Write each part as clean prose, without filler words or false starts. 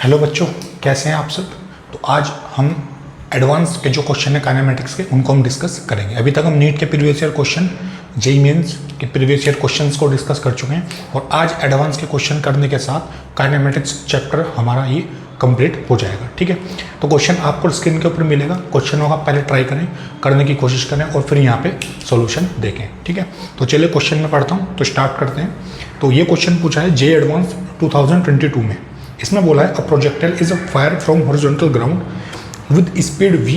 Hello बच्चों, कैसे हैं आप सब। तो आज हम एडवांस के जो क्वेश्चन है काइनेमेटिक्स के उनको हम डिस्कस करेंगे। अभी तक हम नीट के previous year question, JEE mains के प्रीवियस ईयर क्वेश्चंस को डिस्कस कर चुके हैं और आज एडवांस के क्वेश्चन करने के साथ काइनेमेटिक्स चैप्टर हमारा ये कंप्लीट हो जाएगा। ठीक है, तो क्वेश्चन आपको स्क्रीन के ऊपर मिलेगा। क्वेश्चनों का पहले ट्राई करें, करने की कोशिश करें और फिर यहाँ पे सॉल्यूशन देखें। ठीक है, तो चलिए क्वेश्चन में पढ़ता हूँ, तो स्टार्ट करते हैं। तो ये क्वेश्चन पूछा है जेईई एडवांस 2022 में। इसमें बोला है a projectile is a fire from horizontal ground with speed v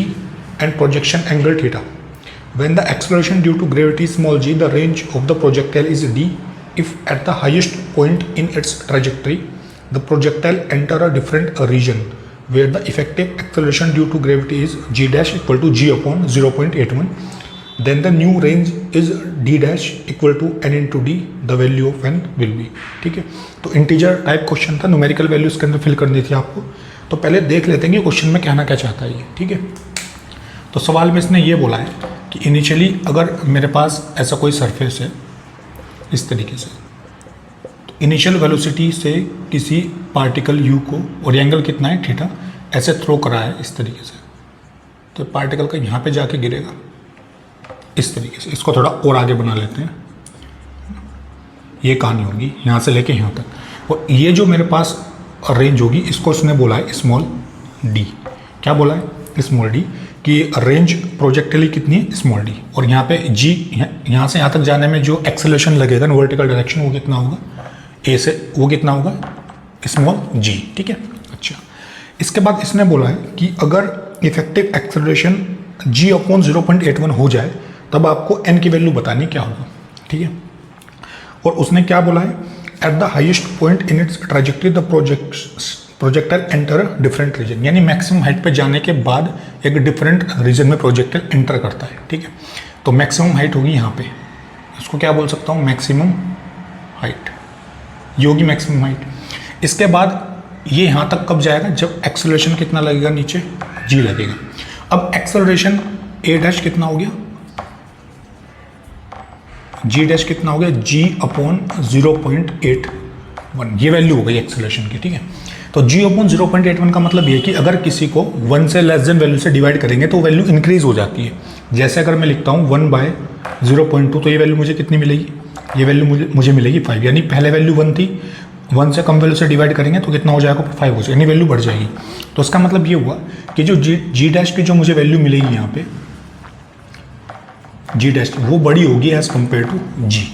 and projection angle theta. When the acceleration due to gravity small g, the range of the projectile is d. If at the highest point in its trajectory, the projectile enter a different region where the effective acceleration due to gravity is g dash equal to g upon 0.81, then the new range is d dash equal to n into d. The value of n will be। ठीक है, तो integer type question था, numerical values के अंदर fill करनी थी आपको। तो पहले देख लेते हैं कि क्वेश्चन में कहना क्या चाहता है ये। ठीक है, तो सवाल में इसने ये बोला है कि इनिशियली अगर मेरे पास ऐसा कोई सरफेस है इस तरीके से, तो इनिशियल वेलोसिटी से किसी पार्टिकल u को, और एंगल कितना है थीटा, ऐसे थ्रो करा है इस तरीके से, तो पार्टिकल का यहाँ पे जाके गिरेगा इस तरीके से। इसको थोड़ा और आगे बना लेते हैं, ये कहानी होगी यहाँ से लेके यहाँ तक। और ये जो मेरे पास रेंज होगी इसको उसने बोला है स्मॉल d। क्या बोला है? स्मॉल d कि रेंज प्रोजेक्टिली कितनी है? Small d। और यहाँ पे g, यहाँ से यहाँ तक जाने में जो एक्सेलरेशन लगेगा ना वर्टिकल डायरेक्शन, वो कितना होगा? a से वो कितना होगा? Small g। ठीक है, अच्छा। इसके बाद इसने बोला है कि अगर इफेक्टिव एक्सेलरेशन g अपॉन 0.81 हो जाए तब आपको n की वैल्यू बतानी क्या होगा। ठीक है, और उसने क्या बोला है? At the highest point in its trajectory the projectile enter different region, यानी मैक्सिमम हाइट पे जाने के बाद एक डिफरेंट रीजन में प्रोजेक्टाइल एंटर करता है। ठीक है, तो मैक्सिमम हाइट होगी यहाँ पे, इसको क्या बोल सकता हूँ? Maximum height. ये होगी मैक्सिमम हाइट। इसके बाद ये यहाँ तक कब जाएगा? जब एक्सेलरेशन कितना लगेगा? नीचे g लगेगा। अब एक्सेलरेशन a डैश कितना हो गया? g डैश कितना हो गया? g अपॉन 0.81, ये वैल्यू हो गई एक्सेलरेशन की। ठीक है, तो g अपॉन 0.81 का मतलब ये कि अगर किसी को 1 से लेस देन वैल्यू से डिवाइड करेंगे तो वैल्यू इंक्रीज हो जाती है। जैसे अगर मैं लिखता हूँ 1/0.2, तो ये वैल्यू मुझे कितनी मिलेगी? ये वैल्यू मुझे मिलेगी 5, यानी पहले वैल्यू 1 थी, 1 से कम वैल्यू से डिवाइड करेंगे तो कितना हो जाएगा? 5 हो जाएगा, यानी वैल्यू बढ़ जाएगी। तो इसका मतलब ये हुआ कि जो जी डैश की जो मुझे वैल्यू मिलेगी यहाँ पे, जी डैश वो बड़ी होगी एज कम्पेयर टू जी।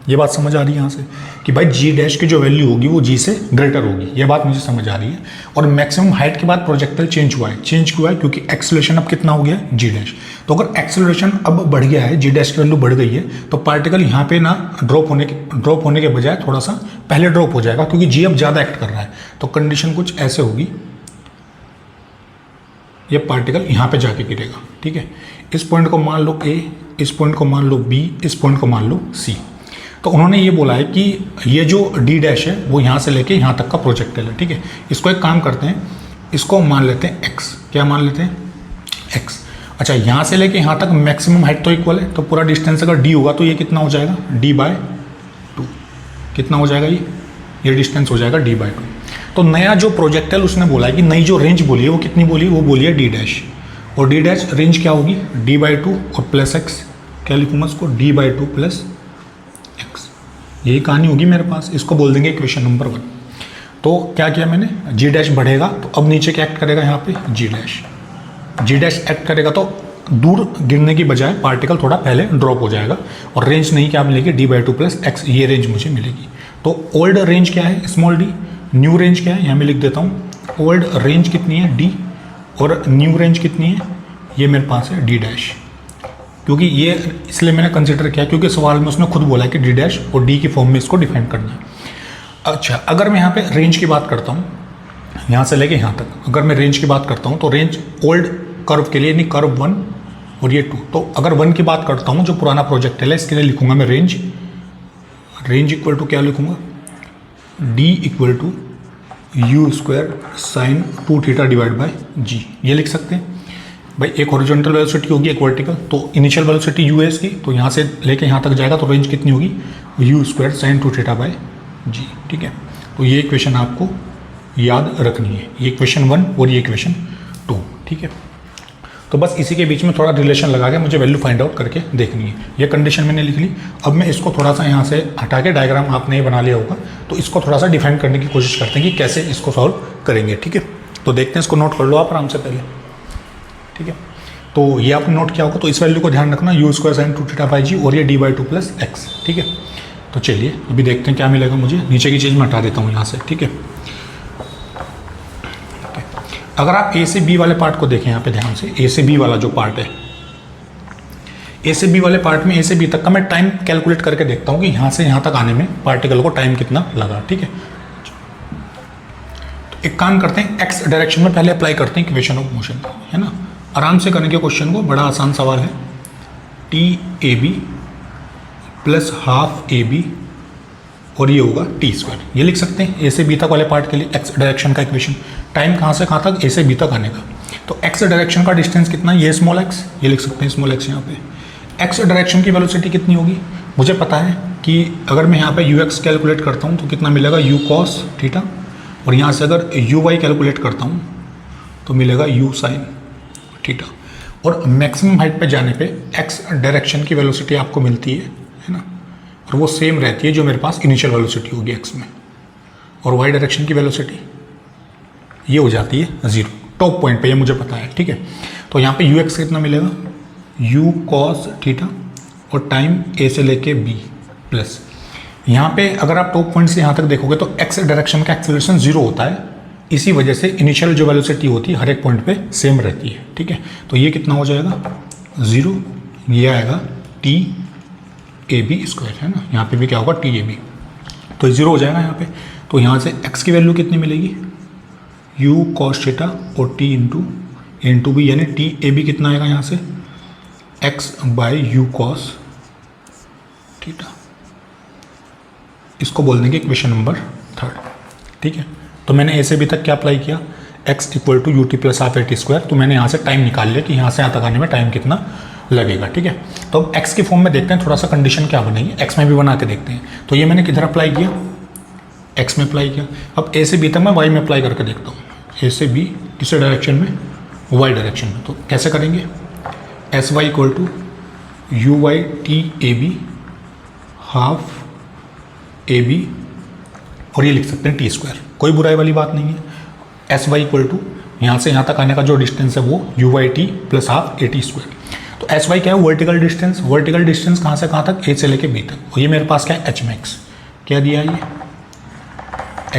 ये बात समझ आ रही है यहाँ से कि भाई जी डैश की जो वैल्यू होगी वो जी से ग्रेटर होगी। ये बात मुझे समझ आ रही है। और मैक्सिमम हाइट के बाद प्रोजेक्टाइल चेंज हुआ है। चेंज क्यों है? क्योंकि एक्सेलरेशन अब कितना हो गया? जी डैश। तो अगर एक्सेलरेशन अब बढ़ गया है, जी डैश की वैल्यू बढ़ गई है, तो पार्टिकल यहाँ पे ना ड्रॉप होने के बजाय थोड़ा सा पहले ड्रॉप हो जाएगा, क्योंकि जी अब ज़्यादा एक्ट कर रहा है। तो कंडीशन कुछ ऐसे होगी, ये पार्टिकल यहाँ पे जाके गिरेगा। ठीक है, इस पॉइंट को मान लो A, इस पॉइंट को मान लो B, इस पॉइंट को मान लो C। तो उन्होंने ये बोला है कि ये जो D डैश है वो यहाँ से लेके यहाँ तक का प्रोजेक्टाइल है। ठीक है, इसको एक काम करते हैं, इसको मान लेते हैं x। क्या मान लेते हैं? x। अच्छा, यहाँ से लेके यहाँ तक मैक्सिमम हाइट तो इक्वल है, तो पूरा डिस्टेंस अगर d होगा तो ये कितना हो जाएगा? d/2। कितना हो जाएगा? ये डिस्टेंस हो जाएगा d/2। तो नया जो प्रोजेक्टाइल उसने बोला है कि नई जो रेंज बोली है वो कितनी बोली है? वो बोली है d डैश। और d डैश रेंज क्या होगी? d/2 और प्लस x। क्या लिखूंगा इसको? d/2 plus x। यही कहानी होगी मेरे पास। इसको बोल देंगे इक्वेशन नंबर 1। तो क्या किया मैंने? g डैश बढ़ेगा तो अब नीचे क्या एक्ट करेगा? यहाँ पे g dash. g dash act करेगा तो दूर गिरने की बजाय पार्टिकल थोड़ा पहले ड्रॉप हो जाएगा। और रेंज नहीं क्या मिलेगी? d/2 plus x। ये रेंज मुझे मिलेगी। तो ओल्ड रेंज क्या है? Small d। न्यू रेंज क्या है? यहाँ मैं लिख देता हूँ। ओल्ड रेंज कितनी है? d। और न्यू रेंज कितनी है? ये मेरे पास है d डैश। क्योंकि ये इसलिए मैंने कंसिडर किया क्योंकि सवाल में उसने खुद बोला है कि d डैश और d की फॉर्म में इसको डिफाइन करना है। अच्छा, अगर मैं यहाँ पे रेंज की बात करता हूँ, यहाँ से लेके यहाँ तक अगर मैं रेंज की बात करता हूँ, तो रेंज ओल्ड कर्व के लिए, यानी कर्व 1 और ये 2। तो अगर 1 की बात करता हूँ, जो पुराना प्रोजेक्टाइल है, इसके लिए लिखूंगा मैं रेंज इक्वल टू क्या लिखूंगा? d equal to u² sine 2θ divide by g। ये लिख सकते हैं भाई। एक हॉरिजॉन्टल वेलोसिटी होगी, एक वर्टिकल। तो इनिशियल वेलोसिटी u है इसकी, तो यहाँ से लेके यहाँ तक जाएगा तो रेंज कितनी होगी? u² sine 2θ bye g। ठीक है, तो ये इक्वेशन आपको याद रखनी है, ये इक्वेशन 1 और ये इक्वेशन 2, ठीक है। तो बस इसी के बीच में थोड़ा रिलेशन लगा के मुझे वैल्यू फाइंड आउट करके देखनी है। ये कंडीशन मैंने लिख ली। अब मैं इसको थोड़ा सा यहाँ से हटा के, डायग्राम आपने ही बना लिया होगा, तो इसको थोड़ा सा डिफाइन करने की कोशिश करते हैं कि कैसे इसको सॉल्व करेंगे, ठीक है। तो देखते हैं, इसको नोट कर लो आप आराम से पहले, ठीक है। तो ये आपने नोट किया होगा, तो इस वैल्यू को ध्यान रखना, u² sin 2θ/g और ये d/2 + x, ठीक है। तो चलिए अभी देखते हैं क्या मिलेगा मुझे। नीचे की चीज़ मैं हटा देता हूँ यहाँ से, ठीक है। अगर आप ए से बी वाले पार्ट को देखें यहाँ पे ध्यान से, ए से बी वाला जो पार्ट है, ए से बी वाले पार्ट में ए से बी तक का मैं टाइम कैलकुलेट करके देखता हूँ कि यहाँ से यहाँ तक आने में पार्टिकल को टाइम कितना लगा, ठीक है। तो एक काम करते हैं, एक्स डायरेक्शन में पहले अप्लाई करते हैं इक्वेशन ऑफ मोशन, है ना। आराम से करेंगे क्वेश्चन को, बड़ा आसान सवाल है। TAB + ½ AB और ये होगा t²। ये लिख सकते हैं ए से बी तक वाले पार्ट के लिए एक्स डायरेक्शन का इक्वेशन। टाइम कहाँ से कहाँ तक, ए से बी तक आने का। तो एक्स डायरेक्शन का डिस्टेंस कितना, ये स्मॉल एक्स, ये लिख सकते हैं स्मॉल एक्स यहाँ पे। एक्स डायरेक्शन की वेलोसिटी कितनी होगी, मुझे पता है कि अगर मैं यहाँ पे ux कैलकुलेट करता हूँ तो कितना मिलेगा, u cos थीटा, और यहाँ से अगर uy कैलकुलेट करता हूँ तो मिलेगा u sin थीटा। और मैक्सिमम हाइट पे जाने पे एक्स डायरेक्शन की वेलोसिटी आपको मिलती है ना, और वो सेम रहती है जो मेरे पास इनिशियल वेलोसिटी होगी एक्स में। और वाई डायरेक्शन की वेलोसिटी ये हो जाती है 0 टॉप पॉइंट पे, ये मुझे पता है, ठीक है। तो यहाँ पे ux कितना मिलेगा, u cos थीटा और टाइम a से लेके b प्लस, यहाँ पे अगर आप टॉप पॉइंट से यहाँ तक देखोगे तो x डायरेक्शन का एक्सेलरेशन 0 होता है, इसी वजह से इनिशियल जो वेलोसिटी होती है हर एक पॉइंट पे सेम रहती है, ठीक है। तो ये कितना हो जाएगा 0, ये आएगा TAB², है ना। यहाँ पे भी क्या होगा TAB, तो 0 हो जाएगा यहाँ पे। तो यहाँ से x की वैल्यू कितनी मिलेगी, u cos थीटा और t इंटू b, यानी TAB कितना आएगा यहाँ से x/u cos थीटा। इसको बोल देंगे इक्वेशन नंबर 3, ठीक है। तो मैंने ए से बी तक क्या अप्लाई किया, x = ut + ½ at²। तो मैंने यहाँ से टाइम निकाल लिया कि यहाँ से यहाँ तक आने में टाइम कितना लगेगा, ठीक है। तो अब x की फॉर्म में देखते हैं थोड़ा सा कंडीशन क्या बनेगी, x में भी बना के देखते हैं। तो ये मैंने किधर अप्लाई किया, x में अप्लाई किया। अब a से b तक मैं y में अप्लाई करके देखता हूँ, a से b किस डायरेक्शन में, y डायरेक्शन में। तो कैसे करेंगे, sy = uy TAB ½ AB, और ये लिख सकते हैं t², कोई बुराई वाली बात नहीं है। sy = यहाँ से यहाँ तक आने का जो डिस्टेंस है वो uy_t + ½ at²। तो sy क्या है, वर्टिकल डिस्टेंस। वर्टिकल डिस्टेंस कहाँ से कहाँ तक, a से लेके b तक। और ये मेरे पास क्या है, hmax, क्या दिया है ये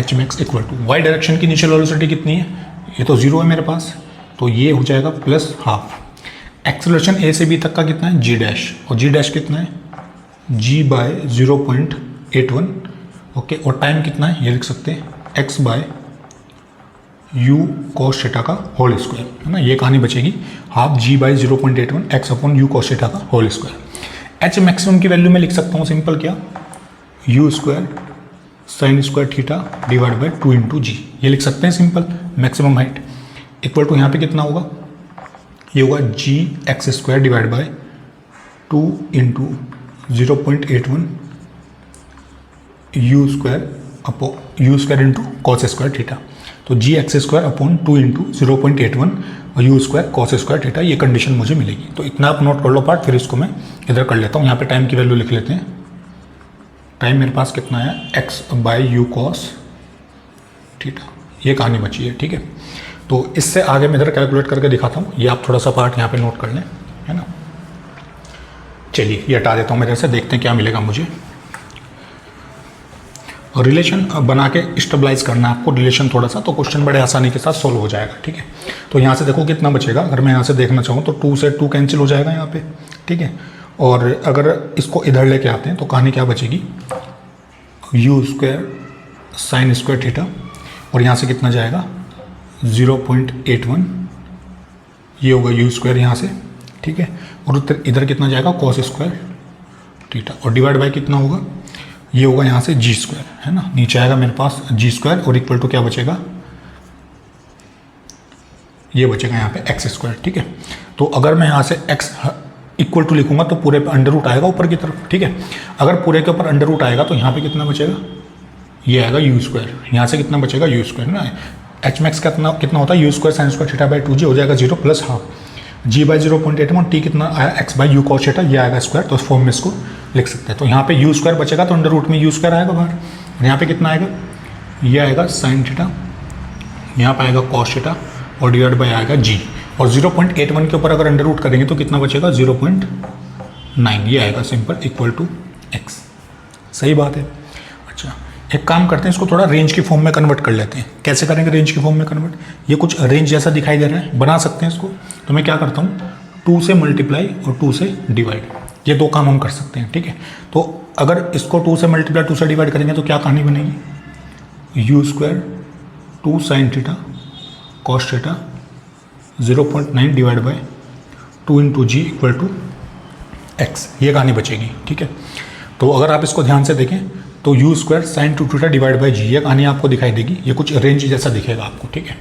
hmax = y डायरेक्शन की इनिशियल वेलोसिटी कितनी है, ये तो 0 है मेरे पास, तो ये हो जाएगा +½ एक्सेलरेशन a से b तक का कितना है, g', और g' कितना है g/0.81, ओके। और टाइम कितना है, ये लिख सकते हैं x/u cos थीटा का होल स्क्वायर, है ना। ये कहानी बचेगी, ½ g/0.81 x/u cos थीटा का होल स्क्वायर। h मैक्सिमम की वैल्यू में लिख सकता हूँ सिंपल, क्या, u² sin² थीटा / 2 × g, ये लिख सकते हैं simple. Maximum height equal to यहाँ पे कितना होगा, ये होगा gx² / 2 × 0.81 u² into cos² theta. तो gx² / 2 × 0.81 और u² cos² थीटा, ये कंडीशन मुझे मिलेगी। तो इतना आप नोट कर लो पार्ट, फिर इसको मैं इधर कर लेता हूँ। यहाँ पे टाइम की वैल्यू लिख लेते हैं। टाइम मेरे पास कितना है, x/u cos थीटा, ये कहानी बची है, ठीक है। तो इससे आगे मैं इधर कैलकुलेट करके दिखाता हूँ, ये आप थोड़ा सा पार्ट यहाँ पे नोट कर लें, है ना। चलिए ये हटा देता हूँ मैं इधर से, देखते हैं क्या मिलेगा मुझे। और रिलेशन बना के स्टेबलाइज करना है आपको रिलेशन थोड़ा सा, तो क्वेश्चन बड़े आसानी के साथ सोल्व हो जाएगा, ठीक है। तो यहाँ से देखो कितना बचेगा, अगर मैं यहाँ से देखना चाहूँ तो 2 से 2 कैंसिल हो जाएगा यहाँ पे, ठीक है। और अगर इसको इधर लेके आते हैं तो कहानी क्या बचेगी, u² sin² थीटा, और यहाँ से कितना जाएगा 0.81, ये होगा u² यहाँ से, ठीक है। और इधर कितना जाएगा cos² थीटा, और डिवाइड बाय कितना होगा, ये होगा यहाँ से g², है ना। नीचे आएगा मेरे पास g², और इक्वल टू क्या बचेगा, ये बचेगा यहाँ पे x², ठीक है। तो अगर मैं यहाँ से x इक्वल टू लिखूंगा तो पूरे पे अंडर रूट आएगा ऊपर की तरफ, ठीक है। अगर पूरे के ऊपर अंडर रूट आएगा तो यहाँ पे कितना बचेगा, ये आएगा यू स्क्वायर, यहाँ से कितना बचेगा यू स्क्वायर ना, एच मैक्स का कितना होता है u square sine square theta by 2g हो जाएगा 0 plus half g by 0.81 t कितना आया x by u cos theta, ये आएगा स्क्वायर, तो इस फॉर्म में इसको लिख सकते हैं। तो यहाँ पे यू स्क्वायर बचेगा तो अंडर रूट में यू स्क्वायर आएगा बाहर, और यहाँ पे कितना आएगा, ये आएगा साइन थीटा, यहाँ पे आएगा कॉस थीटा और डिवाइड बाई आएगा जी, और 0.81 के ऊपर अगर अंडर रूट करेंगे तो कितना बचेगा 0.9, ये आएगा सिंपल इक्वल टू एक्स। सही बात है। अच्छा एक काम करते हैं, इसको थोड़ा रेंज की फॉर्म में कन्वर्ट कर लेते हैं। कैसे करेंगे रेंज की फॉर्म में कन्वर्ट, ये कुछ रेंज जैसा दिखाई दे रहा है, बना सकते हैं इसको। तो मैं क्या करता हूँ 2 से मल्टीप्लाई और 2 से डिवाइड, ये दो काम हम कर सकते हैं, ठीक है। तो अगर इसको 2 से मल्टीप्लाई 2 से डिवाइड करेंगे तो क्या कहानी बनेगी, u square 2 sine theta cos theta 0.9 divide by 2 into g equal to x, ये कहानी बचेगी, ठीक है। तो अगर आप इसको ध्यान से देखें तो u square sine 2 theta divide by g, ये कहानी आपको दिखाई देगी, ये कुछ रेंज जैसा दिखेगा आपको, ठीक है।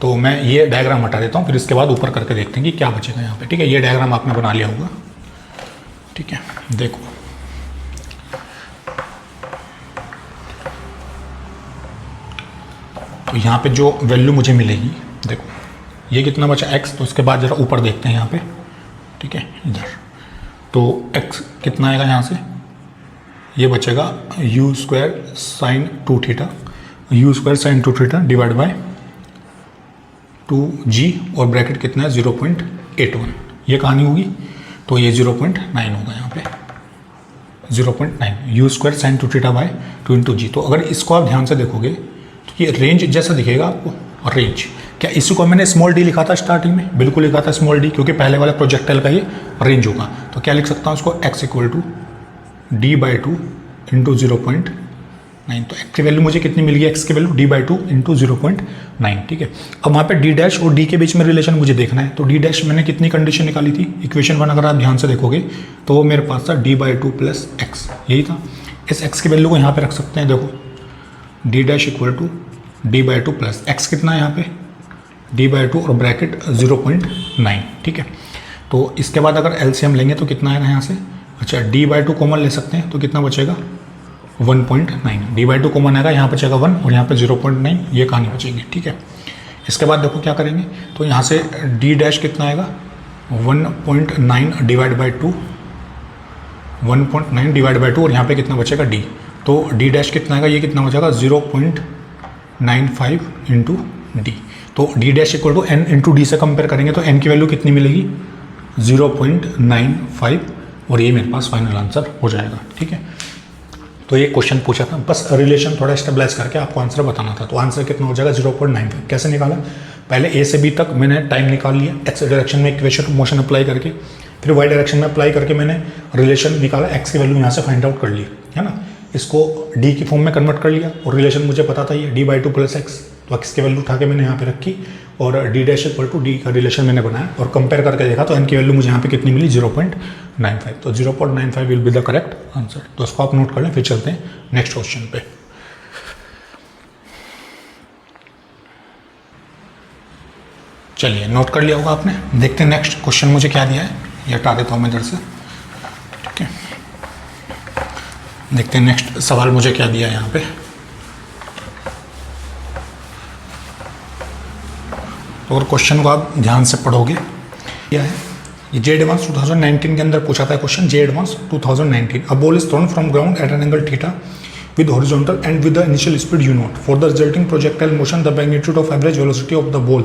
तो मैं ये डायग्राम हटा देता हूँ, फिर इसके बाद ऊपर करके देखते हैं कि क्या बचेगा यहाँ पे, ठीक है। ये डायग्राम आपने बना लिया होगा, ठीक है। देखो तो यहाँ पे जो वैल्यू मुझे मिलेगी, देखो ये कितना बचा x, तो उसके बाद जरा ऊपर देखते हैं यहाँ पे, ठीक है, इधर तो x कितना आएगा यहाँ से, ये बचेगा u square sine 2 theta, you square sine 2 theta divide bye 2g और ब्रैकेट कितना है 0.81, ये कहानी होगी। तो ये 0.9 होगा यहाँ पे 0.9 u square sine 2 theta by 2 into g. तो अगर इसको आप ध्यान से देखोगे तो ये रेंज जैसा दिखेगा आपको, और रेंज क्या, इसी को मैंने स्मॉल डी लिखा था स्टार्टिंग में, बिल्कुल लिखा था स्मॉल डी, क्योंकि पहले वाला प्रोजेक्टाइल का ये रेंज होगा। तो क्या लिख सकता हूँ उसको, x equal to d by 2 into 0.9, तो x की वैल्यू मुझे कितनी मिल गई, x की वैल्यू डी बाई 2 इंटू 0.9, ठीक है। अब वहाँ पे डी डैश और डी के बीच में रिलेशन मुझे देखना है, तो डी डैश मैंने कितनी कंडीशन निकाली थी, इक्वेशन 1 अगर आप ध्यान से देखोगे तो वो मेरे पास था डी बाई 2 प्लस एक्स, यही था। इस x की वैल्यू को यहाँ पे रख सकते हैं, देखो d dash equal to d by 2 plus x कितना है यहाँ पे डी बाई 2 और ब्रैकेट 0.9, ठीक है। तो इसके बाद अगर एलसीएम लेंगे तो कितना आएगा यहाँ से, अच्छा डी बाई 2 कॉमन ले सकते हैं तो कितना बचेगा 1.9, डी बाई 2 कॉमन आएगा, यहाँ बचेगा 1 और यहाँ पे 0.9, ये कहानी बचेगी, ठीक है। इसके बाद देखो क्या करेंगे, तो यहाँ से डी डैश कितना आएगा 1.9 डिवाइड बाई 2, 1.9 डिवाइड बाई 2 और यहाँ पे कितना बचेगा डी, तो डी डैश कितना आएगा, ये कितना बचेगा 0.95 इंटू डी। तो d dash equal to n into d से कंपेयर करेंगे तो एन की वैल्यू कितनी मिलेगी 0.95, और ये मेरे पास फाइनल आंसर हो जाएगा, ठीक है। तो ये क्वेश्चन पूछा था, बस रिलेशन थोड़ा स्टेबलाइज करके आपको आंसर बताना था। तो आंसर कितना हो जाएगा 0.95। कैसे निकाला, पहले ए से बी तक मैंने टाइम निकाल लिया, एक्स डायरेक्शन में इक्वेशन ऑफ मोशन अप्लाई करके, फिर वाई डायरेक्शन में अप्लाई करके मैंने रिलेशन निकाला, एक्स की वैल्यू यहाँ से फाइंड आउट कर ली, है ना। इसको डी की फॉर्म में कन्वर्ट कर लिया और रिलेशन मुझे पता था ये डी बाई 2 प्लस एक्स, तो एक्स की वैल्यू उठा के मैंने यहाँ पे रखी और d dash equal to d का रिलेशन मैंने बनाया और कंपेयर करके देखा तो एन की वैल्यू मुझे यहाँ पे कितनी मिली 0.95। तो 0.95 will be the correct answer. तो उसको आप नोट कर लें, फिर चलते हैं नेक्स्ट क्वेश्चन पे। चलिए नोट कर लिया होगा आपने, देखते हैं नेक्स्ट क्वेश्चन मुझे क्या दिया है, ये हटा देता हूँ मैं इधर से, ठीक है। देखते हैं नेक्स्ट सवाल मुझे क्या दिया है यहाँ पे। तो अगर क्वेश्चन को आप ध्यान से पढ़ोगे, क्या है ये जे एडवांस 2019 के अंदर पूछा था question, J advance 2019। A ball is throne from ground at an angle theta with horizontal and with the initial speed u naught. For the resulting projectile motion, the magnitude of average velocity of the ball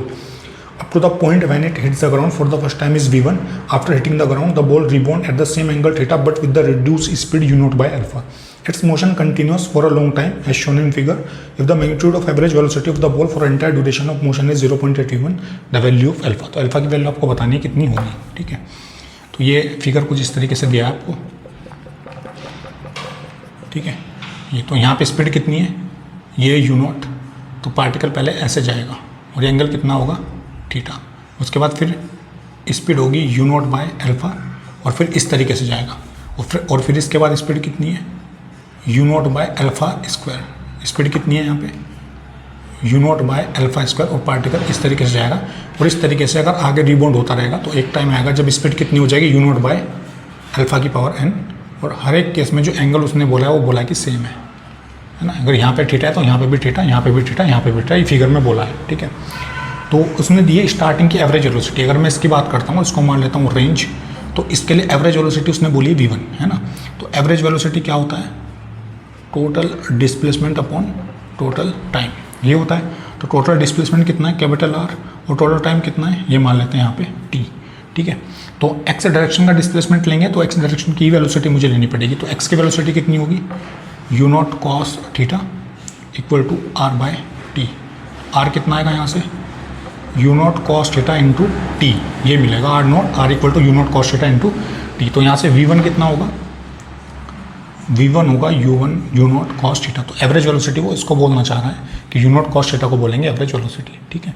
up to the point when it hits the ground for the first time is v1. After hitting the ground, the ball rebound at the same angle theta but with the reduced speed u naught by alpha. Its motion continues for a long time as shown in figure. If the magnitude of average velocity of the ball for entire duration of motion is 0.81, the value of alpha. तो alpha की value आपको बतानी है कितनी होगी, ठीक है। तो ये फिगर कुछ इस तरीके से दिया है आपको, ठीक है। ये तो यहाँ पे स्पीड कितनी है, ये यू नॉट, तो पार्टिकल पहले ऐसे जाएगा और ये एंगल कितना होगा थीटा, उसके बाद फिर स्पीड होगी यू नॉट बाय अल्फा और फिर इस तरीके से जाएगा और फिर इसके बाद स्पीड कितनी है you not by alpha square, speed कितनी है यहाँ पे you not by alpha square और पार्टिकल इस तरीके से जाएगा और इस तरीके से अगर आगे रिबाउंड होता रहेगा तो एक टाइम आएगा जब स्पीड कितनी हो जाएगी यू नॉट बाय अल्फा की पावर n, और हर एक केस में जो एंगल उसने बोला है वो बोला है कि सेम है, है ना। अगर यहाँ पे थीटा है तो यहाँ पे भी थीटा, यहाँ पे भी थीटा, यहाँ पे भी थीटा, ये फिगर में बोला है, ठीक है। तो उसने दिए स्टार्टिंग की एवरेज वेलोसिटी। अगर मैं इसकी बात करता हूँ, इसको मान लेता हूँ रेंज, तो इसके लिए एवरेज वेलोसिटी उसने बोली v1, है ना। तो एवरेज वेलोसिटी क्या होता है, total displacement upon total time, ये होता है। तो टोटल डिस्प्लेसमेंट कितना है, कैपिटल R, और टोटल टाइम कितना है, ये मान लेते हैं यहाँ पे t, ठीक है। तो x डायरेक्शन का डिस्प्लेसमेंट लेंगे तो x डायरेक्शन की वेलोसिटी मुझे लेनी पड़ेगी। तो x की वेलोसिटी कितनी होगी, u0 cos theta equal to r by t. r कितना आएगा यहाँ से, u0 cos theta into T, ये मिलेगा r equal to u0 cos theta into t. तो यहाँ से v1 कितना होगा, v1 होगा u0 cos थीटा। तो एवरेज वेलोसिटी वो इसको बोलना चाह रहा है कि u0 cos थीटा को बोलेंगे एवरेज वेलोसिटी, ठीक है।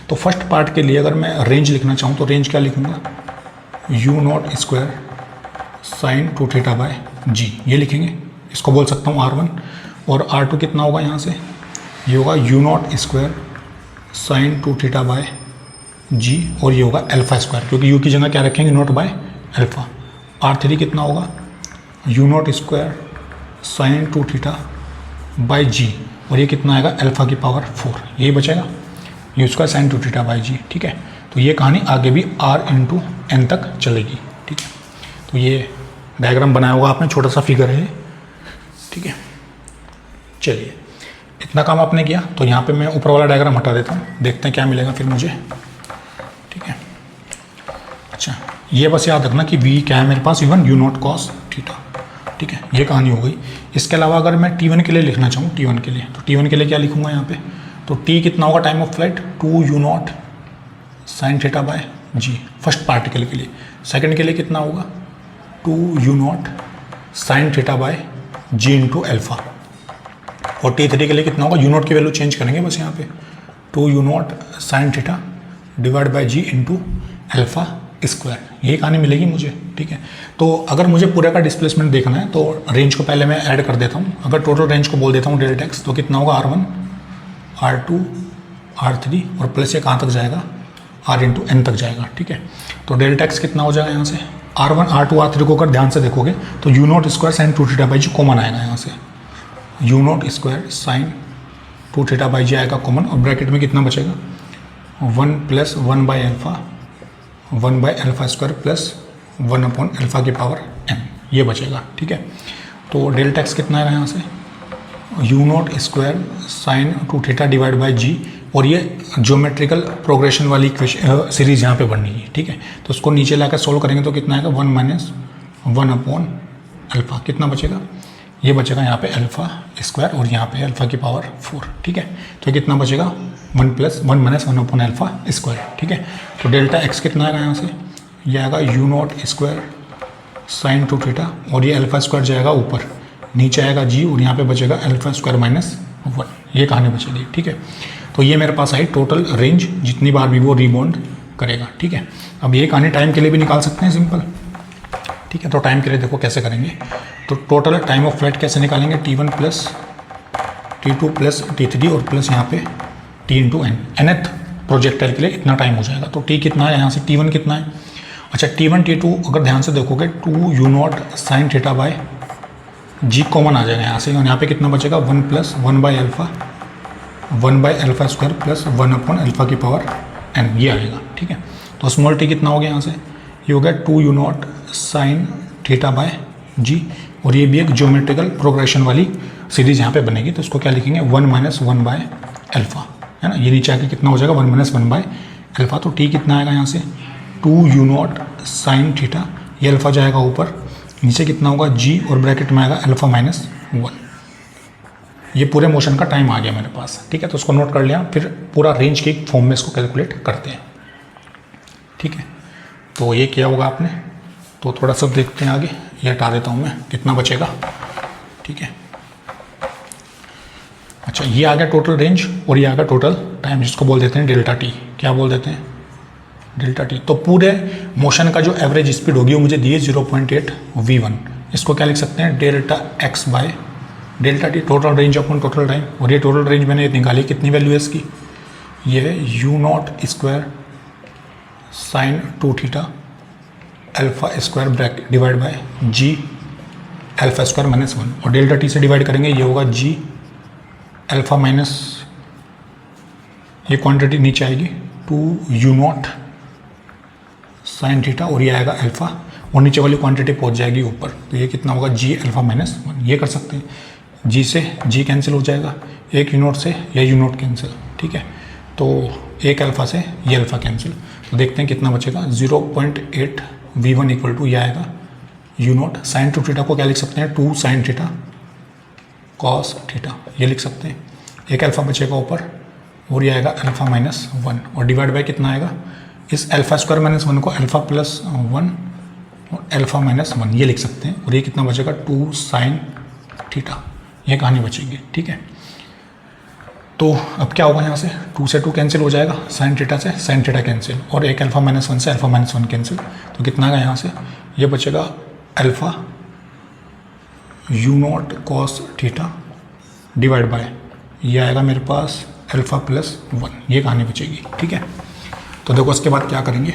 तो फर्स्ट पार्ट के लिए अगर मैं रेंज लिखना चाहूँ तो रेंज क्या लिखूँगा, u0 square sine 2 theta bye g, ये लिखेंगे। इसको बोल सकता हूँ r1, और r2 कितना होगा यहाँ से, ये होगा u0 square sine 2 theta bye g, और ये होगा अल्फा स्क्वायर, क्योंकि u की जगह क्या रखेंगे, नोट बाय अल्फा। r3 कितना होगा, u0 square sine 2 theta by g, और ये कितना आएगा, अल्फा की पावर 4, यही बचेगा, u square sine 2 theta by g, ठीक है। तो ये कहानी आगे भी r इंटू एन तक चलेगी, ठीक है। तो ये डायग्राम बनाया होगा आपने, छोटा सा फिगर है, ठीक है। चलिए, इतना काम आपने किया, तो यहाँ पे मैं ऊपर वाला डायग्राम हटा देता हूँ, देखते हैं क्या मिलेगा फिर मुझे, ठीक है। अच्छा, ये बस याद रखना कि v क्या है मेरे पास, v1 u0 cos थीटा, ठीक है। ये कहानी हो गई। इसके अलावा अगर मैं t1 के लिए लिखना चाहूँ, t1 के लिए, तो t1 के लिए क्या लिखूँगा यहाँ पे, तो t कितना होगा, time of flight 2 u0 sine theta by g, first particle के लिए। सेकंड के लिए कितना होगा, 2 u0 sine theta by g into alpha. और t3 के लिए कितना होगा, u0 की वैल्यू चेंज करेंगे बस यहाँ पे, 2 u0 sine theta divide by g into alpha square, यही कहानी मिलेगी मुझे, ठीक है। तो अगर मुझे पूरे का डिस्प्लेसमेंट देखना है तो रेंज को पहले मैं ऐड कर देता हूँ। अगर टोटल रेंज को बोल देता हूँ डेल्टा एक्स, तो कितना होगा, r1 r2 r3, और प्लस ये कहाँ तक जाएगा, r इंटू एन तक जाएगा, ठीक है। तो डेल्टा एक्स कितना हो जाएगा यहाँ से, r1 r2 r3 को अगर ध्यान से देखोगे तो u0 square sine 2 theta by g common आएगा यहाँ से, u0 square sine 2 theta by g आएगा कॉमन, और ब्रैकेट में कितना बचेगा, 1 plus 1 by alpha 1 by alpha square plus 1 upon alpha की पावर n, ये बचेगा, ठीक है। तो डेल्टा एक्स कितना आएगा यहाँ से, u0 square sine 2 theta divide by g, और ये ज्योमेट्रिकल प्रोग्रेशन वाली सीरीज यहाँ पे बननी है, ठीक है। तो उसको नीचे लाकर सोल्व करेंगे तो कितना आएगा, 1 माइनस 1 अपॉन अल्फा, कितना बचेगा, ये बचेगा यहाँ पे अल्फा स्क्वायर, और यहाँ पे अल्फा की पावर 4, ठीक है। तो कितना बचेगा, 1 plus 1 minus 1 upon alpha square, ठीक है। तो डेल्टा एक्स कितना आएगा यहाँ से, ये आएगा u0 स्क्वायर साइन 2 थीटा, और ये अल्फा स्क्वायर जाएगा ऊपर, नीचे आएगा जी, और यहाँ पे बचेगा अल्फा स्क्वायर माइनस 1, ये कहानी बचेगी, ठीक है। तो ये मेरे पास आई टोटल रेंज, जितनी बार भी वो रीबाउंड करेगा, ठीक है। अब ये कहानी टाइम के लिए भी निकाल सकते हैं सिंपल, ठीक है। तो टाइम के लिए देखो कैसे करेंगे, तो टोटल टाइम ऑफ फ्लाइट कैसे निकालेंगे, t1 plus t2 plus t3, और प्लस यहाँ पे t into n, nth projectile के लिए इतना टाइम हो जाएगा। तो t कितना है यहाँ से, t1 कितना है, अच्छा t1 t2 अगर ध्यान से देखोगे 2 u0 sine theta by g common आ जाएगा यहाँ से, और यहाँ पे कितना बचेगा, 1 plus 1 by alpha 1 by alpha square plus 1 upon alpha की पावर n, ये आएगा, ठीक है। तो स्मॉल t कितना हो गया यहाँ से, ये हो गया 2 u0 साइन थीटा बाय जी, और ये भी एक ज्योमेट्रिकल प्रोग्रेशन वाली सीरीज यहाँ पे बनेगी। तो उसको क्या लिखेंगे, 1 माइनस 1 बाय अल्फा, है ना। ये नीचे आके कितना हो जाएगा, 1 माइनस 1 बाय अल्फा। तो t कितना आएगा यहाँ से, 2 u0 साइन थीटा, ये अल्फा जाएगा ऊपर, नीचे कितना होगा g, और ब्रैकेट में आएगा अल्फा माइनस 1। ये पूरे मोशन का टाइम आ गया मेरे पास, ठीक है। तो उसको नोट कर लिया, फिर पूरा रेंज के फॉर्म में इसको कैलकुलेट करते हैं, ठीक है। तो ये किया होगा आपने, तो थोड़ा सा देखते हैं आगे, ये हटा देता हूँ मैं, कितना बचेगा, ठीक है। अच्छा, ये आ गया टोटल रेंज, और ये आ गया टोटल टाइम, जिसको बोल देते हैं डेल्टा टी। क्या बोल देते हैं, डेल्टा टी। तो पूरे मोशन का जो एवरेज स्पीड होगी वो मुझे दी है 0.8 v1, इसको क्या लिख सकते हैं, delta x by delta T, total range upon total time. और ये टोटल रेंज मैंने निकाली, कितनी वैल्यू है इसकी, ये है u0 square sine 2 theta alpha square bracket divide by g alpha square minus 1, और डेल्टा टी से डिवाइड करेंगे, ये होगा जी अल्फ़ा माइनस ये क्वांटिटी नीचे आएगी 2u0 साइन थीटा, और ये आएगा अल्फ़ा, और नीचे वाली क्वांटिटी पहुंच जाएगी ऊपर, तो ये कितना होगा g अल्फ़ा माइनस 1। ये कर सकते हैं, g से g कैंसिल हो जाएगा, एक u0 से यह u0 कैंसिल, ठीक है। तो एक अल्फ़ा से ये अल्फ़ा कैंसिल, तो देखते हैं कितना बचेगा। 0.8 v1 इक्वल टू यह आएगा u0 साइन 2 थीटा को क्या लिख सकते हैं 2 साइन थीटा कॉस थीटा, ये लिख सकते हैं। एक अल्फ़ा बचेगा ऊपर, और ये आएगा अल्फ़ा माइनस 1, और डिवाइड बाय कितना आएगा, इस अल्फ़ा स्क्वायर माइनस 1 को अल्फ़ा प्लस 1 और अल्फ़ा माइनस 1 ये लिख सकते हैं, और ये कितना बचेगा 2 साइन थीटा, ये कहानी बचेगी, ठीक है। तो अब क्या होगा, यहाँ से 2 से 2 कैंसिल हो जाएगा, साइन थीटा से साइन थीटा कैंसिल, और एक अल्फ़ा माइनस 1 से अल्फ़ा माइनस 1 कैंसिल, तो कितना आएगा यहाँ से, ये बचेगा alpha u0 cos theta divide bye ये आएगा मेरे पास अल्फ़ा प्लस 1, ये कहानी बचेगी, ठीक है। तो देखो इसके बाद क्या करेंगे,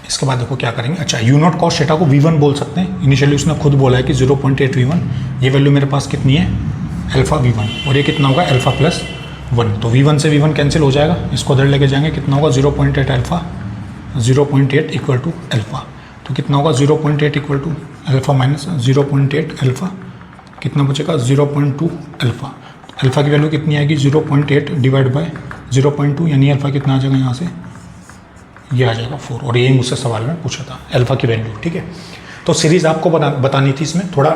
इसके बाद देखो क्या करेंगे। अच्छा, u0 कॉस थीटा को v1 बोल सकते हैं, इनिशियली उसने खुद बोला है कि 0.8 v1, ये वैल्यू मेरे पास कितनी है अल्फ़ा v1, और ये कितना होगा अल्फ़ा प्लस 1, तो v1 से v1 कैंसिल हो जाएगा, इसको उधर लेके जाएंगे, कितना होगा 0.8 अल्फ़ा 0.8 इक्वल टू अल्फ़ा, तो कितना होगा 0.8 equal to alpha minus 0.8 alpha, कितना बचेगा 0.2 अल्फ़ा, अल्फ़ा की वैल्यू कितनी आएगी 0.8 डिवाइड बाय 0.2, यानी अल्फ़ा कितना आ जाएगा यहाँ से, ये आ जाएगा 4, और यही मुझसे सवाल में पूछा था अल्फ़ा की वैल्यू, ठीक है। तो सीरीज़ आपको बतानी थी, इसमें थोड़ा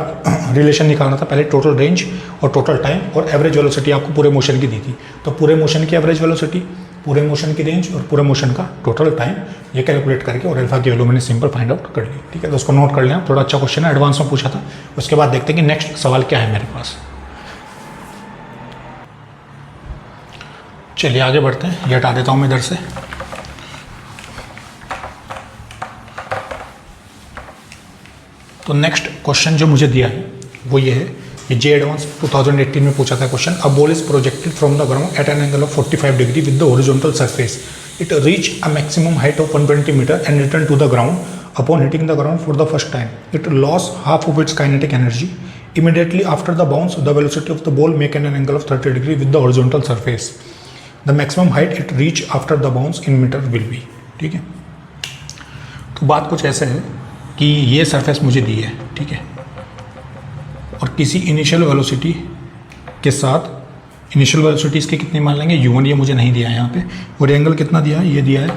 रिलेशन निकालना था, पहले टोटल रेंज और टोटल टाइम और एवरेज वेलोसिटी आपको पूरे मोशन की दी थी, तो पूरे मोशन की एवरेज वेलोसिटी, पूरे मोशन की रेंज और पूरे मोशन का टोटल टाइम, ये कैलकुलेट करके और अल्फ़ा की वैल्यू मैंने सिंपल फाइंड आउट कर ली, ठीक है। तो उसको नोट कर लें, थोड़ा अच्छा क्वेश्चन है, एडवांस में पूछा था। उसके बाद देखते हैं कि नेक्स्ट सवाल क्या है मेरे पास। चलिए आगे बढ़ते हैं, ये हटा देता हूँ मैं इधर से। तो नेक्स्ट क्वेश्चन जो मुझे दिया है वो ये है, ये जे एडवांस 2018 में पूछा था question. A ball is projected from the ground at an angle of 45 degree with the horizontal surface, it reach a maximum height of 120 metre and return to the ground upon hitting the ground for the first time, it loss half of its kinetic energy immediately after the bounce, the velocity of the ball make an angle of 30 degree with the horizontal surface, the maximum height it reach after the bounce in metre will be, ठीक है। तो बात कुछ ऐसे है कि ये surface मुझे दी है, ठीक है, और किसी इनिशियल वेलोसिटी के साथ, इनिशियल वेलोसिटी इसकी कितनी मान लेंगे u1, ये मुझे नहीं दिया है यहाँ पे, और एंगल कितना दिया है, ये दिया है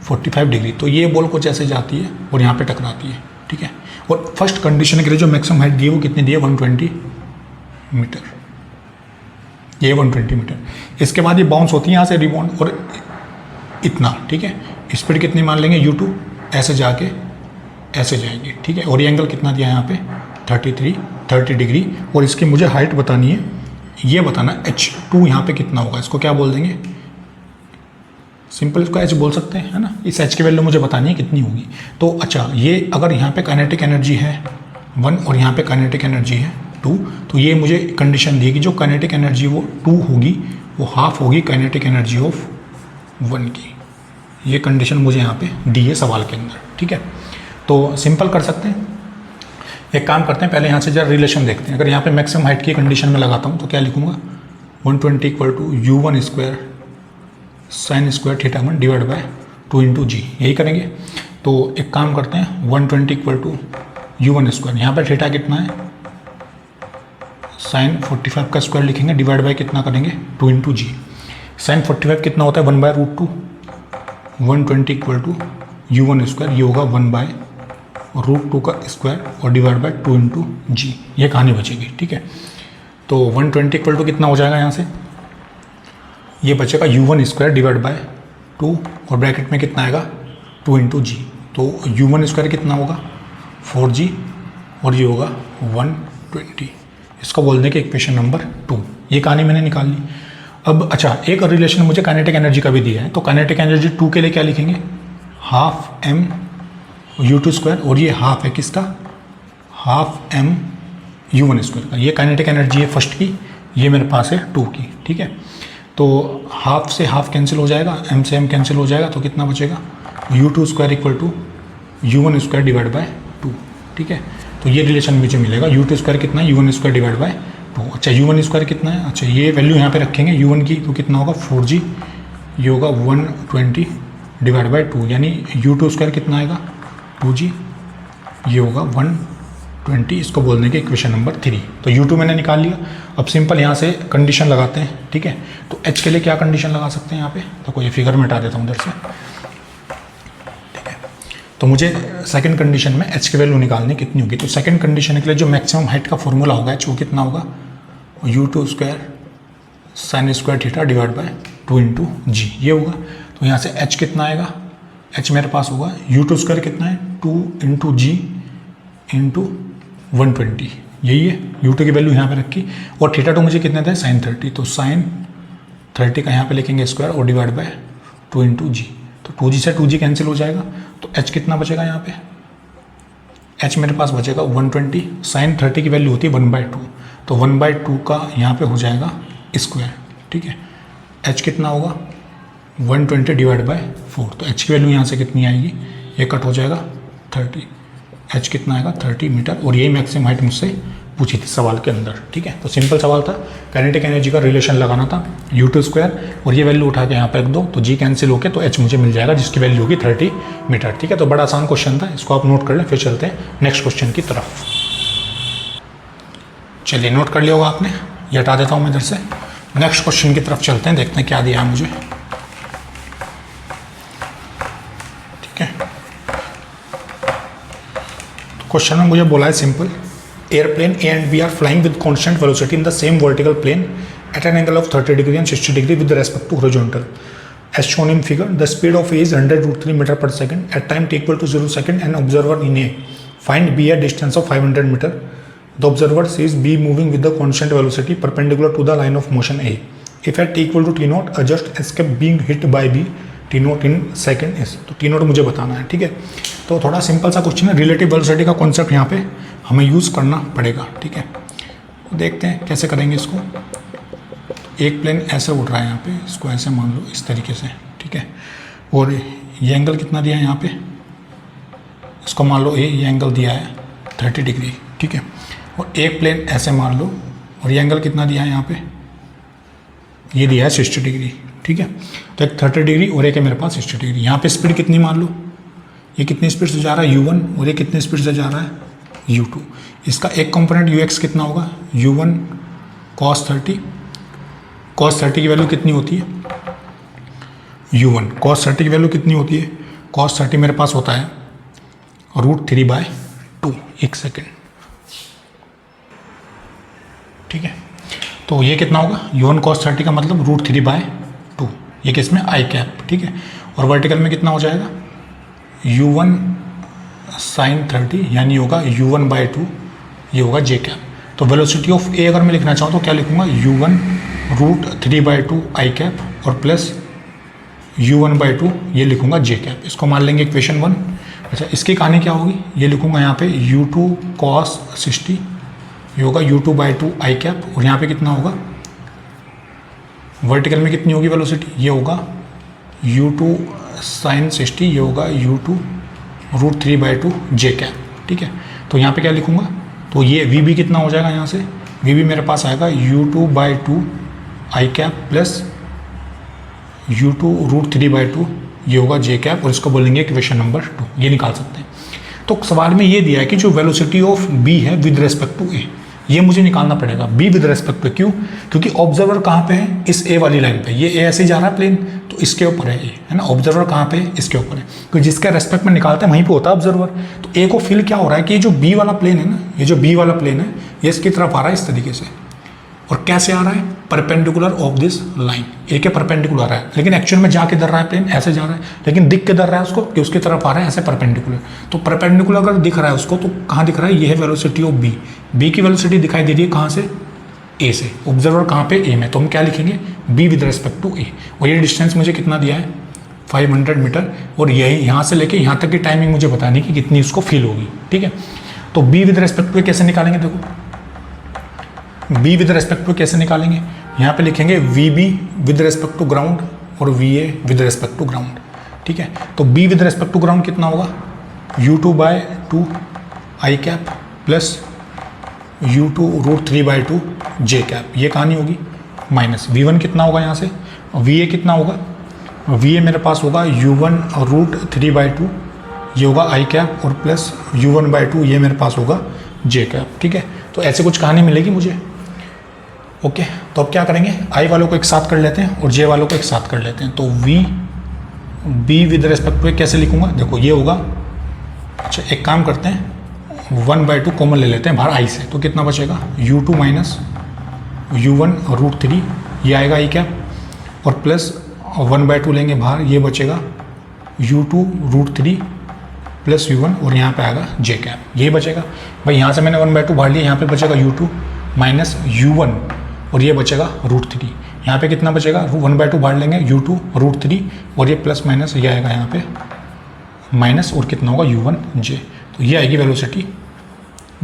45 डिग्री, तो ये बॉल कुछ ऐसे जाती है और यहाँ पे टकराती है, ठीक है। और फर्स्ट कंडीशन के लिए जो मैक्सिमम हाइट दी है वो कितनी दी है 120 मीटर, ये 120 मीटर। इसके बाद ये बाउंस होती है यहाँ से रिबाउंड, और इतना, ठीक है। स्पीड कितनी मान लेंगे u2, ऐसे जाके ऐसे जाएंगे, ठीक है। और ये एंगल कितना दिया है यहाँ पे 30 डिग्री, और इसकी मुझे हाइट बतानी है, ये बताना h2 यहाँ पे कितना होगा, इसको क्या बोल देंगे, सिंपल इसको h बोल सकते हैं, है ना। इस h की वैल्यू मुझे बतानी है कितनी होगी। तो अच्छा, ये अगर यहाँ पे काइनेटिक एनर्जी है 1 और यहाँ पे काइनेटिक एनर्जी है 2, तो ये मुझे कंडीशन दी कि जो काइनेटिक एनर्जी वो 2 होगी, वो हाफ होगी काइनेटिक एनर्जी ऑफ 1 की। ये कंडीशन मुझे यहाँ पे दी है सवाल के अंदर, ठीक है। तो सिंपल कर सकते हैं, एक काम करते हैं, पहले यहाँ से जरा रिलेशन देखते हैं। अगर यहाँ पे मैक्सिमम हाइट की कंडीशन में लगाता हूँ तो क्या लिखूँगा 120 equal to u1 square sine square theta 1 divide by 2 into g, यही करेंगे। तो एक काम करते हैं 120 इक्वल टू u1 स्क्वायर, यहाँ पर थीटा कितना है साइन 45 का स्क्वायर लिखेंगे, डिवाइड बाय कितना करेंगे 2 इंटू जी। साइन 45 कितना होता है 1/√2, 120 इक्वल टू u1 स्क्वायर, ये होगा 1/√2 का स्क्वायर और डिवाइड बाय 2 इंटू जी, ये कहानी बचेगी, ठीक है। तो 120 इक्वल टू कितना हो जाएगा यहाँ से, ये बचेगा u1 स्क्वायर डिवाइड बाय 2 और ब्रैकेट में कितना आएगा 2 इंटू जी। तो u1 स्क्वायर कितना होगा 4g और ये होगा 120, इसको बोल दें कि इक्वेशन नंबर 2। ये कहानी मैंने निकाल ली। अब अच्छा, एक रिलेशन मुझे काइनेटिक एनर्जी का भी दिया है, तो काइनेटिक एनर्जी 2 के लिए क्या लिखेंगे, हाफ m u2 स्क्वायर, और ये हाफ है किसका, हाफ m u1 स्क्वायर का। ये काइनेटिक एनर्जी है फर्स्ट की, ये मेरे पास है 2 की, ठीक है। तो हाफ से हाफ कैंसिल हो जाएगा, m से m कैंसिल हो जाएगा, तो कितना बचेगा u2 square equal to u1 square divide by 2, ठीक है। तो तो ये रिलेशन मुझे मिलेगा u2 स्क्वायर कितना है u1 स्क्वायर डिवाइड बाय 2। अच्छा u1 स्क्वायर कितना है, अच्छा ये वैल्यू यहाँ पे रखेंगे u1 की, तो कितना होगा 4g, ये होगा 120 डिवाइड बाय 2, यानी u2 स्क्वायर कितना आएगा 2g, ये होगा 120, इसको बोलने के इक्वेशन नंबर 3। तो u2 मैंने निकाल लिया। अब सिंपल यहाँ से कंडीशन लगाते हैं, ठीक है। तो h के लिए क्या कंडीशन लगा सकते हैं यहाँ पे, तो ये फिगर में हटा देता हूँ उधर से, ठीक है। तो मुझे सेकंड कंडीशन में h की वैल्यू निकालनी कितनी होगी, तो सेकंड कंडीशन के लिए जो मैक्सिमम हाइट का फॉर्मूला होगा h, वो कितना होगा u2 square sine square theta divide by 2 into g, ये होगा। तो यहाँ से h कितना आएगा, h मेरे पास होगा u2 स्क्वायर कितना है 2 इंटू जी इंटू 120, यही है। u2 की वैल्यू यहाँ पे रखी, और थीटा 2 मुझे कितने थे साइन 30, तो साइन 30 का यहाँ पे लिखेंगे स्क्वायर और डिवाइड बाय 2 इंटू जी, तो 2g से 2g कैंसिल हो जाएगा, तो h कितना बचेगा यहाँ पे, h मेरे पास बचेगा 120, साइन 30 की वैल्यू होती है 1/2, तो 1/2 का यहाँ पे हो जाएगा स्क्वायर, ठीक है। h कितना होगा 120 डिवाइड बाय 4, तो h की वैल्यू यहाँ से कितनी आएगी, ये कट हो जाएगा 30, h कितना आएगा 30 मीटर, और यही मैक्सिमम हाइट मुझसे पूछी थी सवाल के अंदर, ठीक है। तो सिंपल सवाल था, काइनेटिक एनर्जी का रिलेशन लगाना था u2 स्क्वायर, और ये वैल्यू उठा के यहाँ पे रख दो, तो g कैंसिल होके तो h मुझे मिल जाएगा, जिसकी वैल्यू होगी 30 मीटर, ठीक है। तो बड़ा आसान क्वेश्चन था, इसको आप नोट कर लें, फिर चलते हैं नेक्स्ट क्वेश्चन की तरफ। चलिए नोट कर लिया होगा आपने, ये हटा देता हूँ मैं इधर से। नेक्स्ट क्वेश्चन की तरफ चलते हैं, देखते हैं क्या दिया है मुझे, ठीक है। तो क्वेश्चन में मुझे बोला है simple, airplane A and B are flying with constant velocity in the same vertical plane at an angle of 30 degree and 60 degree with respect to horizontal as shown in figure. The speed of A is 100√3 meter per second at time t equal to 0 second and observer in A find B at distance of 500 meter. The observer sees B moving with the constant velocity perpendicular to the line of motion A. If at t equal to t0, adjust escape being hit by B t0 in second is. तो t0 मुझे बताना है, ठीक है। तो थोड़ा simple सा question है, रिलेटिव वेलोसिटी का कॉन्सेप्ट यहाँ पे हमें यूज़ करना पड़ेगा, ठीक है। तो देखते हैं कैसे करेंगे इसको। एक प्लेन ऐसे उड़ रहा है यहाँ पे, इसको ऐसे मान लो इस तरीके से, ठीक है। और ये एंगल कितना दिया है यहाँ पे, इसको मान लो ये एंगल दिया है 30 डिग्री, ठीक है। और एक प्लेन ऐसे मान लो, और ये एंगल कितना दिया है यहाँ पे, ये दिया है 60 डिग्री, ठीक है। तो एक 30 डिग्री और एक है मेरे पास 60 डिग्री। यहाँ पे स्पीड कितनी मान लो, ये कितनी स्पीड से जा रहा है u1, और ये कितनी स्पीड से जा रहा है u2। इसका एक कंपोनेंट ux कितना होगा u1 cos 30, cos 30 की वैल्यू कितनी होती है u1 cos 30 की वैल्यू कितनी होती है, cos 30 मेरे पास होता है √3/2, एक सेकेंड, ठीक है। तो ये कितना होगा u1 cos 30 का मतलब √3/2, ये किस में आई कैप, ठीक है। और वर्टिकल में कितना हो जाएगा u1 sin 30, यानी होगा u1/2, ये होगा जे कैप। तो वेलोसिटी ऑफ ए अगर मैं लिखना चाहूँ तो क्या लिखूँगा u1 √3/2 आई कैप और प्लस u1/2 ये लिखूँगा जे कैप। इसको मान लेंगे इक्वेशन 1। अच्छा इसकी कहानी क्या होगी, ये लिखूँगा यहाँ पे u2 cos 60, ये होगा u2/2 आई कैप, और यहाँ पे कितना होगा वर्टिकल में कितनी होगी वेलोसिटी, ये होगा u2 sin 60, ये होगा u2 √3/2 जे कैप, ठीक है। तो यहाँ पे क्या लिखूँगा, तो ये vb कितना हो जाएगा, यहाँ से vb मेरे पास आएगा u2/2 i cap plus u2 √3/2, ये होगा जे कैप, और इसको बोलेंगे इक्वेशन नंबर 2, ये निकाल सकते हैं। तो सवाल में ये दिया है कि जो वेलोसिटी ऑफ b है विद रेस्पेक्ट टू ए, ये मुझे निकालना पड़ेगा b विद रेस्पेक्ट टू, क्यों, क्योंकि ऑब्जर्वर कहाँ पे है, इस a वाली लाइन पे, ये a ऐसे जा रहा है प्लेन, तो इसके ऊपर है a, है ना। ऑब्जर्वर कहाँ पे है, इसके ऊपर है, क्योंकि जिसके रेस्पेक्ट में निकालते हैं वहीं पे होता है ऑब्जर्वर। तो a को फील क्या हो रहा है कि ये जो b वाला प्लेन है ना, ये जो b वाला प्लेन है ये इसकी तरफ आ रहा है इस तरीके से, और कैसे आ रहा है परपेंडिकुलर ऑफ दिस लाइन, ए के परपेंडिकुलर आ रहा है, लेकिन एक्चुअल में जा किधर रहा है प्लेन, ऐसे जा रहा है, लेकिन दिख किधर रहा है उसको कि उसकी तरफ आ रहा है ऐसे परपेंडिकुलर। तो परपेंडिकुलर अगर दिख रहा है उसको तो कहाँ दिख रहा है, ये है वेलोसिटी ऑफ बी, बी की वेलोसिटी दिखाई दे रही है कहाँ से, ए से, ऑब्जर्वर कहाँ पे ए में, तो हम क्या लिखेंगे बी विद रेस्पेक्ट टू ए। और ये डिस्टेंस मुझे कितना दिया है 500 मीटर, और यही यहाँ से लेके यहाँ तक की टाइमिंग मुझे बतानी कि कितनी उसको फील होगी, ठीक है। तो बी विद रेस्पेक्ट टू कैसे निकालेंगे, देखो b विद रेस्पेक्ट टू कैसे निकालेंगे, यहाँ पे लिखेंगे vb with respect to ground और va with respect to ground, ठीक है। तो b with respect to ground कितना होगा u2/2 i cap plus u2√3/2 j cap, ये कहानी होगी माइनस v1 कितना होगा यहाँ से, va कितना होगा, va मेरे पास होगा u1√3/2, ये होगा i कैप, और प्लस u1/2 ये मेरे पास होगा जे कैप। ठीक है, तो ऐसे कुछ कहानी मिलेगी मुझे। ओके, तो अब क्या करेंगे, i वालों को एक साथ कर लेते हैं और j वालों को एक साथ कर लेते हैं। तो v b with respect to कैसे लिखूंगा, देखो ये होगा, अच्छा एक काम करते हैं 1/2 कॉमन ले लेते हैं बाहर i से, तो कितना बचेगा u2 माइनस u1√3, ये आएगा i कैप, और प्लस 1/2 लेंगे बाहर, ये बचेगा u2√3 प्लस u1, और यहाँ पे आएगा j कैप, यही बचेगा भाई। यहाँ से मैंने 1/2 बाहर लिया, यहाँ पे बचेगा u2 माइनस u1, और ये बचेगा √3, यहाँ पे कितना बचेगा 1/2 बाहर लेंगे u2√3, और ये प्लस माइनस ये आएगा यहाँ पे माइनस, और कितना होगा u1j, तो ये आएगी velocity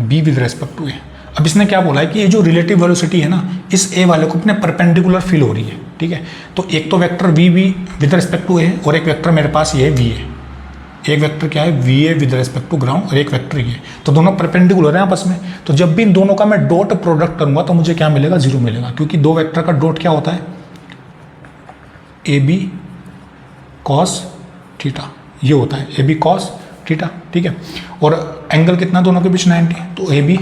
b with respect to a। अब इसने क्या बोला है कि ये जो रिलेटिव वेलोसिटी है ना, इस a वाले को अपने परपेंडिकुलर फील हो रही है। ठीक है, तो एक तो vector v with respect to a है, और एक वेक्टर मेरे पास ये है v है, एक वेक्टर क्या है va with respect to ground, और एक वेक्टर ये, तो दोनों परपेंडिकुलर हैं आपस में। तो जब भी इन दोनों का मैं डॉट प्रोडक्ट करूंगा तो मुझे क्या मिलेगा, 0 मिलेगा, क्योंकि दो वेक्टर का डॉट क्या होता है ab cos थीटा, ये होता है ab cos थीटा। ठीक है, और एंगल कितना दोनों के बीच 90, तो ab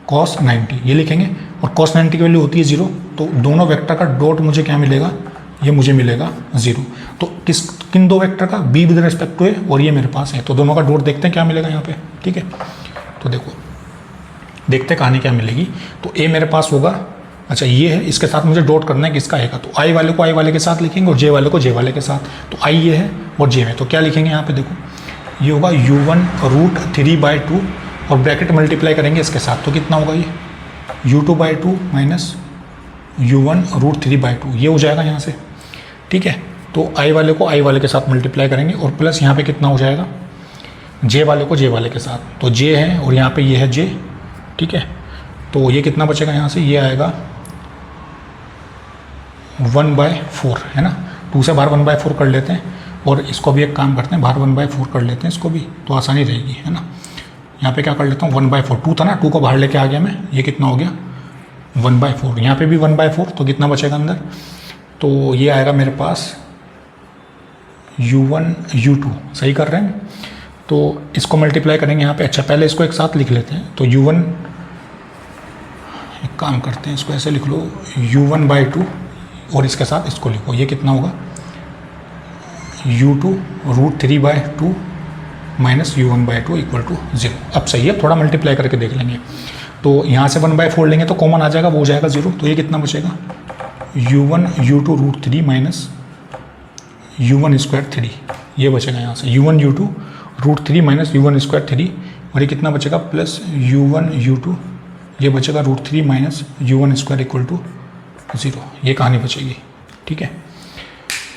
cos 90 ये लिखेंगे, और cos 90 की वैल्यू होती है 0, तो दोनों वेक्टर का डॉट मुझे क्या मिलेगा, ये मुझे मिलेगा 0। तो किन दो वेक्टर का, b with respect to a, और ये मेरे पास है, तो दोनों का डॉट देखते हैं क्या मिलेगा यहाँ पे। ठीक है, तो देखो देखते हैं कहानी क्या मिलेगी। तो a मेरे पास होगा, अच्छा ये है, इसके साथ मुझे डॉट करना है किसका है का, तो i वाले को i वाले के साथ लिखेंगे और j वाले को j वाले के साथ। तो i ये है और j है, तो क्या लिखेंगे यहाँ पे, देखो ये होगा u1√3/2, और ब्रैकेट मल्टीप्लाई करेंगे इसके साथ, तो कितना होगा ये u2/2 माइनस u1√3/2, ये हो जाएगा यहाँ से। ठीक है, तो i वाले को i वाले के साथ मल्टीप्लाई करेंगे, और प्लस यहाँ पे कितना हो जाएगा j वाले को j वाले के साथ, तो j है और यहाँ पे ये है j। ठीक है, तो ये कितना बचेगा यहाँ से, ये आएगा 1/4 है ना, 2 से बाहर 1/4 कर लेते हैं, और इसको भी एक काम करते हैं बाहर 1/4 कर लेते हैं इसको भी, तो आसानी रहेगी है ना। यहाँ पे क्या कर लेता हूँ 1/4, 2 था ना, 2 को बाहर लेके आ गया मैं, ये कितना हो गया 1/4, यहाँ पे भी 1/4, तो कितना बचेगा अंदर, तो ये आएगा मेरे पास u1 u2, सही कर रहे हैं। तो इसको मल्टीप्लाई करेंगे यहाँ पे, अच्छा पहले इसको एक साथ लिख लेते हैं, तो u1, एक काम करते हैं इसको ऐसे लिख लो u1/2, और इसके साथ इसको लिखो, ये कितना होगा u2√3/2 minus u1/2 equal to 0। अब सही है, थोड़ा मल्टीप्लाई करके देख लेंगे, तो यहाँ से 1/4 लेंगे तो कॉमन आ जाएगा, वो हो जाएगा 0, तो ये कितना बचेगा u1 u2√3 माइनस u1²3, ये बचेगा यहाँ से u1 u2√3 माइनस u1²3, और ये कितना बचेगा प्लस u1 u2, ये बचेगा √3 माइनस u1² इक्वल टू 0, ये कहानी बचेगी। ठीक है,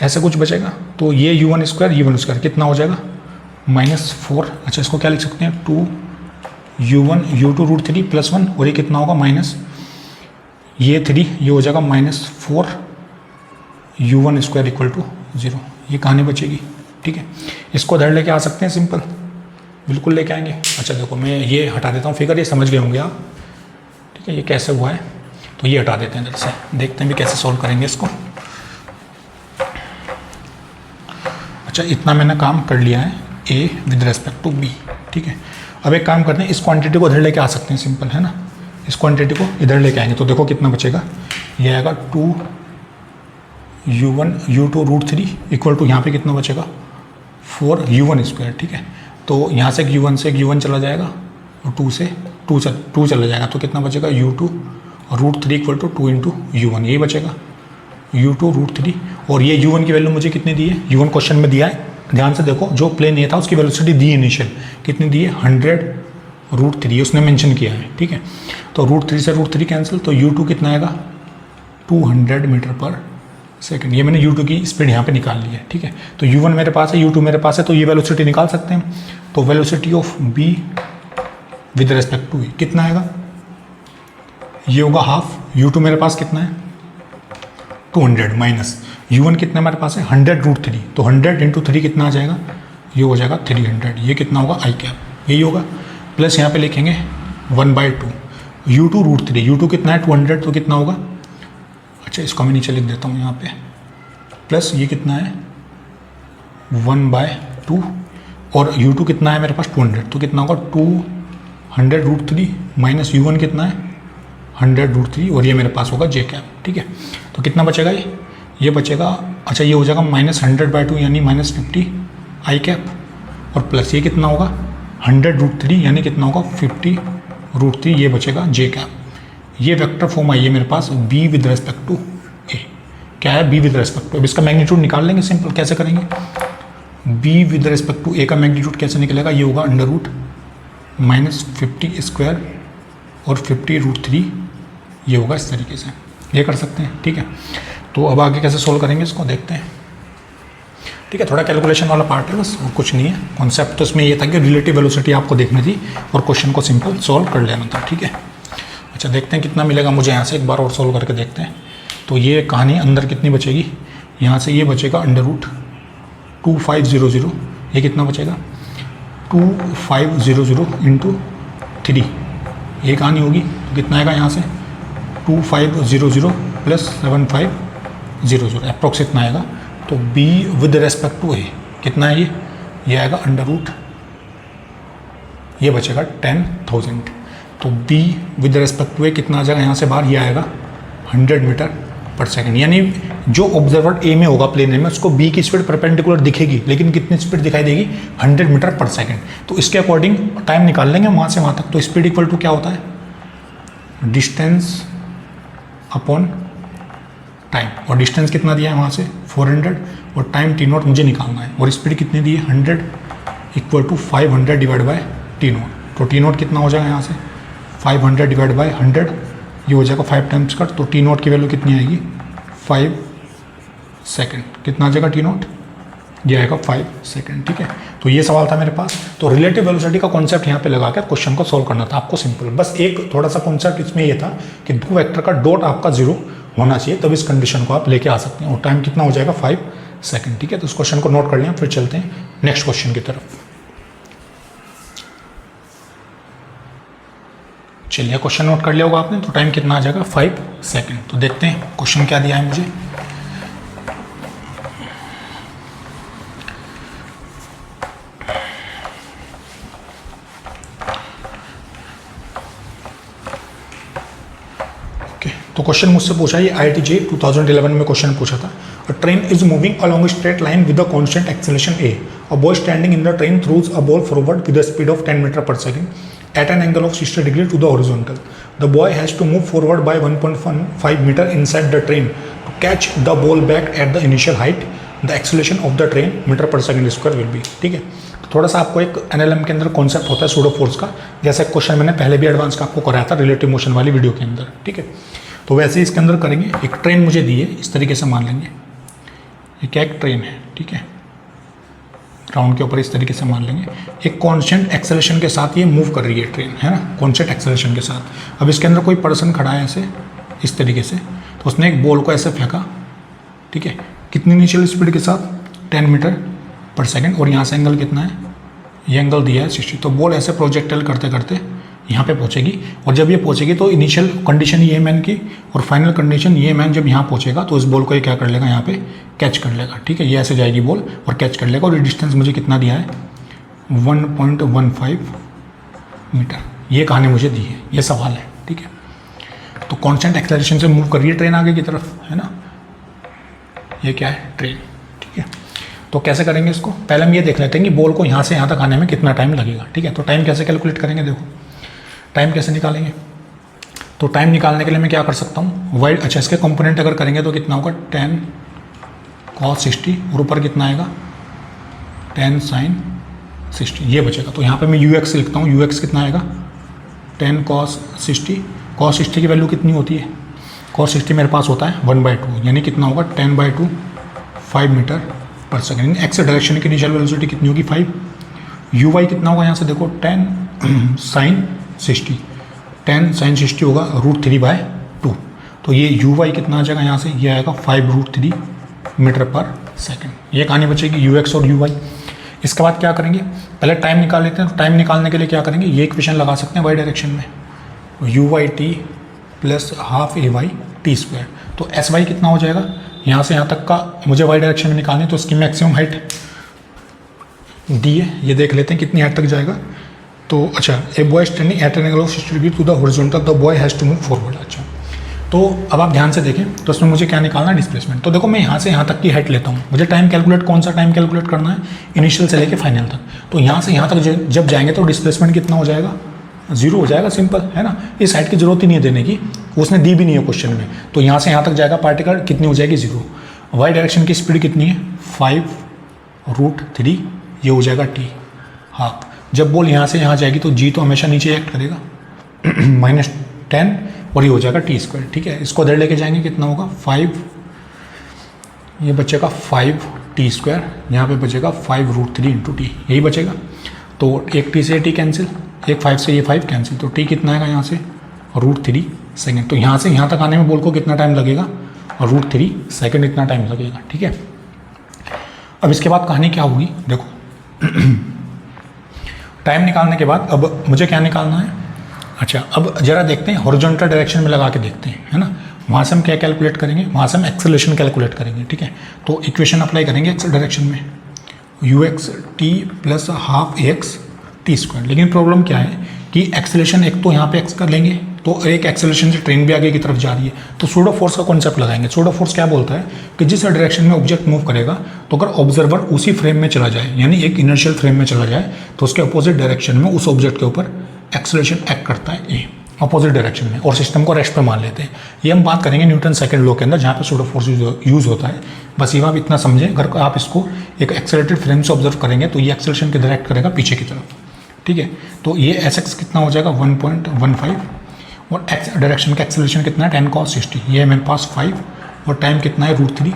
ऐसा कुछ बचेगा, तो ये u1² कितना हो जाएगा -4। अच्छा इसको क्या लिख सकते हैं 2u1 u2√3 प्लस 1, और ये कितना होगा माइनस ये 3, ये हो जाएगा -4 u1² इक्वल टू 0, ये कहानी बचेगी। ठीक है, इसको इधर लेके आ सकते हैं, सिंपल बिल्कुल लेके आएंगे। अच्छा देखो मैं ये हटा देता हूँ फिगर, ये समझ गए होंगे आप। ठीक है, ये कैसे हुआ है, तो ये हटा देते हैं इधर से, देखते हैं भी कैसे सॉल्व करेंगे इसको। अच्छा इतना मैंने काम कर लिया है a with respect to b। ठीक है, अब एक काम करते हैं, इस क्वांटिटी को इधर लेके आ सकते हैं, सिंपल है ना, इस क्वांटिटी को इधर लेके आएंगे, तो देखो कितना बचेगा, ये आएगा 2u1 u2√3 इक्वल टू, यहाँ पे कितना बचेगा 4u1²। ठीक है, तो यहाँ से एक u1 चला जाएगा, और 2 से 2 चला जाएगा, तो कितना बचेगा u2√3 इक्वल टू 2 × u1, यही बचेगा u2√3। और ये u1 की वैल्यू मुझे कितनी दी है, u1 क्वेश्चन में दिया है, ध्यान से देखो, जो प्लेन ये था उसकी वेलोसिटी दी इनिशियल कितनी दी है 100√3, उसने मेंशन किया है। ठीक है, तो √3 से √3 कैंसिल, तो u2 कितना आएगा 200 मीटर पर सेकंड, ये मैंने u2 की स्पीड यहाँ पे निकाल ली है। ठीक है, तो u1 मेरे पास है, u2 मेरे पास है, तो ये वेलोसिटी निकाल सकते हैं। तो velocity of b with respect to v कितना आएगा, ये होगा हाफ, u2 मेरे पास कितना है 200 माइनस u1 कितना मेरे पास है 100√3, तो 100 × 3 कितना आ जाएगा, ये हो जाएगा 300, ये कितना होगा i कैप, यही होगा। प्लस यहाँ पे लिखेंगे 1/2 u2 √3, u2 कितना है 200, तो कितना होगा, अच्छा इसको मैं नीचे लिख देता हूँ यहाँ पे, प्लस ये कितना है 1/2 और u2 कितना है मेरे पास 200, तो कितना होगा 200√3 माइनस u1 कितना है 100√3 और ये मेरे पास होगा j कैप। ठीक है, तो कितना बचेगा ये बचेगा, अच्छा ये हो जाएगा -100/2 यानी -50 i कैप और प्लस ये कितना होगा 100√3 यानी कितना होगा 50√3, ये बचेगा j कैप। ये वेक्टर फॉर्म आई है मेरे पास b with respect to a, क्या है b विद रेस्पेक्ट टू, अब इसका मैग्नीट्यूड निकाल लेंगे, सिंपल कैसे करेंगे, b with respect to a का मैग्नीट्यूड कैसे निकलेगा, ये होगा √-50² और 50√3, ये होगा इस तरीके से, ये कर सकते हैं। ठीक है, तो अब आगे कैसे सोल्व करेंगे इसको देखते हैं। ठीक है, थोड़ा कैलकुलेशन वाला पार्ट है बस, और कुछ नहीं है। कॉन्सेप्ट तो इसमें ये था कि रिलेटिव वेलोसिटी आपको देखनी थी और क्वेश्चन को सिंपल सॉल्व कर लेना था। ठीक है, अच्छा देखते हैं कितना मिलेगा मुझे यहाँ से, एक बार और सॉल्व करके देखते हैं। तो ये कहानी अंदर कितनी बचेगी, यहाँ से ये बचेगा √2500, ये कितना बचेगा 2500 × 3, ये कहानी होगी, तो कितना आएगा यहाँ से 2500 + 7500 अप्रॉक्स इतना आएगा। तो b with respect to a कितना है ये आएगा ये बचेगा 10,000। तो b with respect to a कितना आ जाएगा यहाँ से बाहर, ये आएगा 100 मीटर/सेकंड, यानी जो ऑब्जर्वर a में होगा प्लेन में उसको b की स्पीड परपेंडिकुलर दिखेगी, लेकिन कितनी स्पीड दिखाई देगी 100 मीटर/सेकंड। तो इसके अकॉर्डिंग टाइम निकाल लेंगे वहाँ से वहाँ तक। तो स्पीड इक्वल टू क्या होता है, डिस्टेंस अपॉन टाइम, और डिस्टेंस कितना दिया है वहाँ से 400 और टाइम t0 मुझे निकालना है, और स्पीड कितनी दी है 100 = 500 / t0। तो t0 कितना हो जाएगा यहाँ से 500 / 100, ये हो जाएगा 5 टाइम्स कट, तो t0 की वैल्यू कितनी आएगी 5 सेकंड। कितना आ जाएगा t0, ये आएगा 5 सेकंड। ठीक है, तो ये सवाल था मेरे पास। तो रिलेटिव वेलोसिटी का कॉन्सेप्ट यहाँ पे लगा कर क्वेश्चन को सॉल्व करना था आपको, सिंपल। बस एक थोड़ा सा कॉन्सेप्ट इसमें ये था कि दो वेक्टर का डॉट आपका 0 होना चाहिए, तब इस कंडीशन को आप लेके आ सकते हैं, और टाइम कितना हो जाएगा 5 सेकंड। ठीक है, तो इस क्वेश्चन को नोट कर लिया, फिर चलते हैं नेक्स्ट क्वेश्चन की तरफ। चलिए, क्वेश्चन नोट कर लिया होगा आपने, तो टाइम कितना आ जाएगा 5 सेकंड। तो देखते हैं क्वेश्चन क्या दिया है मुझे। तो क्वेश्चन मुझसे पूछा, ये IIT JEE 2011 में क्वेश्चन पूछा था। अ train is moving along a straight line with a constant acceleration a. A boy standing in the train throws a ball forward with a speed of 10 meter/second at an angle of 60 degrees to the horizontal. The boy has to move forward by 1.5 meter inside the train to catch the ball back at the initial height. The acceleration of the train meter/second² will be. ठीक है, थोड़ा सा आपको एक NLM के अंदर concept होता है सूडो फोर्स का, जैसा क्वेश्चन मैंने पहले भी एडवांस का आपको कराया था रिलेटिव मोशन वाली वीडियो के अंदर। ठीक है, तो वैसे ही इसके अंदर करेंगे। एक ट्रेन मुझे दी है, इस तरीके से मान लेंगे ये क्या एक ट्रेन है। ठीक है, ग्राउंड के ऊपर इस तरीके से मान लेंगे, एक कांस्टेंट एक्सेलरेशन के साथ ये मूव कर रही है ट्रेन, है ना, कांस्टेंट एक्सेलरेशन के साथ। अब इसके अंदर कोई पर्सन खड़ा है ऐसे इस तरीके से, तो उसने एक बॉल को ऐसे फेंका। ठीक है, कितनी इनिशियल स्पीड के साथ 10 मीटर/सेकंड, और यहाँ से एंगल कितना है, ये एंगल दिया है 60। तो बॉल ऐसे प्रोजेक्टाइल करते करते यहाँ पे पहुँचेगी, और जब ये पहुँचेगी तो इनिशियल कंडीशन ये मैन की और फाइनल कंडीशन ये मैन जब यहाँ पहुँचेगा तो इस बॉल को ये क्या कर लेगा, यहाँ पे कैच कर लेगा। ठीक है, ये ऐसे जाएगी बॉल और कैच कर लेगा, और ये डिस्टेंस मुझे कितना दिया है 1.15 मीटर। ये कहानी मुझे दी है, ये सवाल है। ठीक है, तो कांस्टेंट एक्सेलरेशन से मूव कर रही है ट्रेन आगे की तरफ, है ना, ये क्या है ट्रेन। ठीक है, तो कैसे करेंगे इसको, पहले हम ये देख लेते हैं कि बॉल को यहाँ से यहाँ तक आने में कितना टाइम लगेगा। ठीक है, तो टाइम कैसे कैलकुलेट करेंगे, देखो टाइम कैसे निकालेंगे। तो टाइम निकालने के लिए मैं क्या कर सकता हूँ, वाइड, अच्छा इसके कंपोनेंट अगर करेंगे तो कितना होगा 10 cos 60, और ऊपर कितना आएगा 10 sin 60, ये बचेगा। तो यहाँ पे मैं ux लिखता हूँ, ux कितना आएगा 10 cos 60। cos 60 की वैल्यू कितनी होती है, cos 60 मेरे पास होता है 1/2, यानी कितना होगा 10/2 5 मीटर/सेकंड। एक्स डायरेक्शन की इनिशियल वेलोसिटी कितनी होगी 5। uy कितना होगा यहाँ से देखो 10 sin 60, 10 sin 60 होगा √3/2। तो ये uy कितना आ जाएगा यहाँ से, ये आएगा 5√3 मीटर/सेकंड। ये कहानी बचेगी ux और uy। इसके बाद क्या करेंगे, पहले टाइम निकाल लेते हैं। तो टाइम निकालने के लिए क्या करेंगे, ये इक्वेशन लगा सकते हैं वाई डायरेक्शन में। U y t plus half a y t square. तो एस वाई कितना हो जाएगा, यहाँ से यहाँ तक का मुझे वाई डायरेक्शन में निकालनी है, तो इसकी मैक्सिमम हाइट डी है, ये देख लेते हैं कितनी हाइट तक जाएगा। तो अच्छा, a boy standing at an angle of 60 degree to the horizontal, the boy has to move forward. अच्छा, तो अब आप ध्यान से देखें, तो इसमें मुझे क्या निकालना है, डिस्प्लेसमेंट। तो देखो मैं यहाँ से यहाँ तक की हाइट लेता हूँ, मुझे टाइम कैलकुलेट, कौन सा टाइम कैलकुलेट करना है, इनिशियल से लेके फाइनल तक। तो यहाँ से यहाँ तक जब जाएंगे तो डिस्प्लेसमेंट कितना हो जाएगा, 0 हो जाएगा, सिंपल है ना। इस हाइट की जरूरत ही नहीं है देने की, उसने दी भी नहीं है क्वेश्चन में। तो यहाँ से यहाँ तक जाएगा पार्टिकल, कितनी हो जाएगी, 0। वाई डायरेक्शन की स्पीड कितनी है, 5√3, ये हो जाएगा टी हाफ। जब बॉल यहाँ से यहाँ जाएगी तो जी तो हमेशा नीचे एक्ट करेगा, -10, और ये हो जाएगा टी स्क्वायर। ठीक है, इसको इधर लेके जाएंगे, कितना होगा 5, ये बचेगा 5t स्क्वायर, यहाँ पे बचेगा 5√3 इंटू टी, यही बचेगा। तो एक टी से टी कैंसिल, एक 5 से ये 5 कैंसिल, तो टी कितना आएगा यहाँ से, √3 सेकेंड। तो यहाँ से यहाँ तक आने में बॉल को कितना टाइम लगेगा, √3 सेकेंड इतना टाइम लगेगा। ठीक है, अब इसके बाद कहानी क्या होगी, देखो टाइम निकालने के बाद अब मुझे क्या निकालना है। अच्छा, अब जरा देखते हैं हॉरिजॉन्टल डायरेक्शन में लगा के देखते हैं, है ना। वहाँ से हम क्या कैलकुलेट करेंगे, वहाँ से हम एक्सेलरेशन कैलकुलेट करेंगे। ठीक है, तो इक्वेशन अप्लाई करेंगे एक्स डायरेक्शन में, ux t plus half x T square. लेकिन प्रॉब्लम क्या है कि एक्सेलरेशन एक तो यहाँ पे एक्स कर लेंगे, तो एक एक्सेलरेशन से ट्रेन भी आगे की तरफ जा रही है, तो सूडो फोर्स का कॉन्सेप्ट लगाएंगे। सूडो फोर्स क्या बोलता है कि जिस डायरेक्शन में ऑब्जेक्ट मूव करेगा, तो अगर ऑब्जर्वर उसी फ्रेम में चला जाए, यानी एक इनर्शियल फ्रेम में चला जाए, तो उसके अपोजिट डायरेक्शन में उस ऑब्जेक्ट के ऊपर एक्सेलरेशन एक्ट करता है ए, अपोजिट डायरेक्शन में, और सिस्टम को रेस्ट पर मान लेते हैं। ये हम बात करेंगे न्यूटन सेकंड लॉ के अंदर, जहाँ पे सूडो फोर्स यूज होता है। बस ये आप इतना समझें, अगर आप इसको एक एक्सेलरेटेड फ्रेम से ऑब्जर्व करेंगे तो ये एक्सेलरेशन किधर एक्ट करेगा, पीछे की तरफ। ठीक है, तो ये एस एक्स कितना हो जाएगा 1.15, और एक्स डायरेक्शन का एक्सेलरेशन कितना है 10 cos 60, ये है मेरे पास 5, और टाइम कितना है √3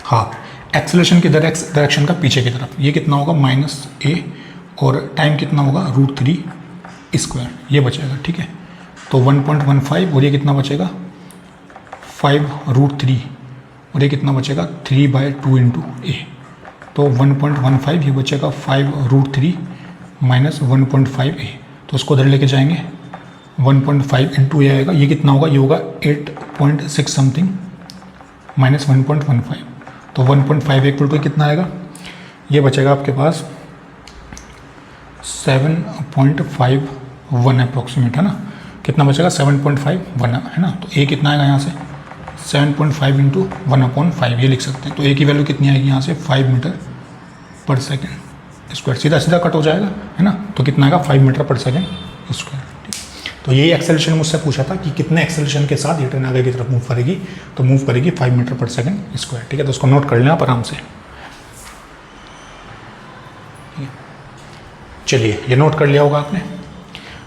हाफ। एक्सेलरेशन किधर, एक्स डायरेक्शन का पीछे की तरफ, ये कितना होगा -a, और टाइम कितना होगा √3 स्क्वायर, ये बचेगा। ठीक है, तो 1.15, और ये कितना बचेगा 5√3, और ये कितना बचेगा 3/2 इंटू ए, तो 1.15, ये बचेगा 5√3 माइनस 1.5a, तो उसको इधर लेके जाएंगे, 1.5 इंटू ए आएगा, ये कितना होगा, ये होगा 8.6 समथिंग माइनस 1.15, तो 1.5 इक्वल टू कितना आएगा, ये बचेगा आपके पास 7.51 अप्रोक्सीमेट, है ना। कितना बचेगा 7.51 है ना। तो ए कितना आएगा यहाँ से 7.5 इंटू 1/5, ये लिख सकते हैं। तो ए की वैल्यू कितनी आएगी यहाँ से 5 मीटर पर सेकेंड स्क्वायर, सीधा सीधा कट हो जाएगा, है ना। तो कितना आएगा 5 मीटर पर सेकेंड स्क्वायर। तो यही एक्सेलरेशन मुझसे पूछा था कि कितने एक्सेलरेशन के साथ ये ट्रेन आगे की तरफ मूव करेगी, तो मूव करेगी 5 मीटर पर सेकेंड स्क्वायर। ठीक है, तो उसको नोट कर लें आप आराम से। चलिए, ये नोट कर लिया होगा आपने।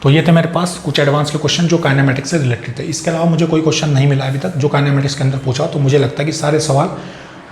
तो ये थे मेरे पास कुछ एडवांस के क्वेश्चन जो काइनेमेटिक्स से रिलेटेड थे। इसके अलावा मुझे कोई क्वेश्चन नहीं मिला अभी तक जो काइनेमेटिक्स के अंदर पूछा, तो मुझे लगता है कि सारे सवाल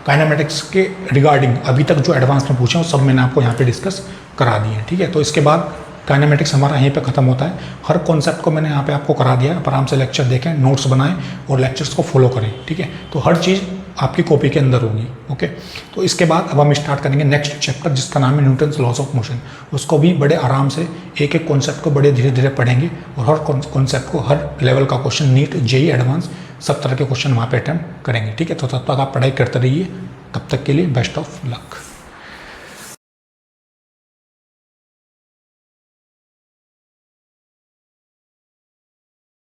काइनेमेटिक्स के रिगार्डिंग अभी तक जो एडवांस में पूछे वो सब मैंने आपको यहाँ पे डिस्कस करा दिए हैं। ठीक है, तो इसके बाद काइनेमेटिक्स हमारा यहीं पे खत्म होता है। हर कॉन्सेप्ट को मैंने यहाँ पे आपको करा दिया है। आप आराम से लेक्चर देखें, नोट्स बनाएं और लेक्चर्स को फॉलो करें। ठीक है, तो हर चीज़ आपकी कॉपी के अंदर होगी। ओके, तो इसके बाद अब हम स्टार्ट करेंगे नेक्स्ट चैप्टर जिसका नाम है न्यूटन्स लॉज ऑफ मोशन। उसको भी बड़े आराम से एक एक कॉन्सेप्ट को बड़े धीरे धीरे पढ़ेंगे और हर कॉन्सेप्ट को, हर लेवल का क्वेश्चन, नीट, जेई एडवांस, सब तरह के क्वेश्चन वहाँ पे अटेम्प्ट करेंगे। ठीक है, तो तब तक आप पढ़ाई करते रहिए। तब तक के लिए बेस्ट ऑफ लक।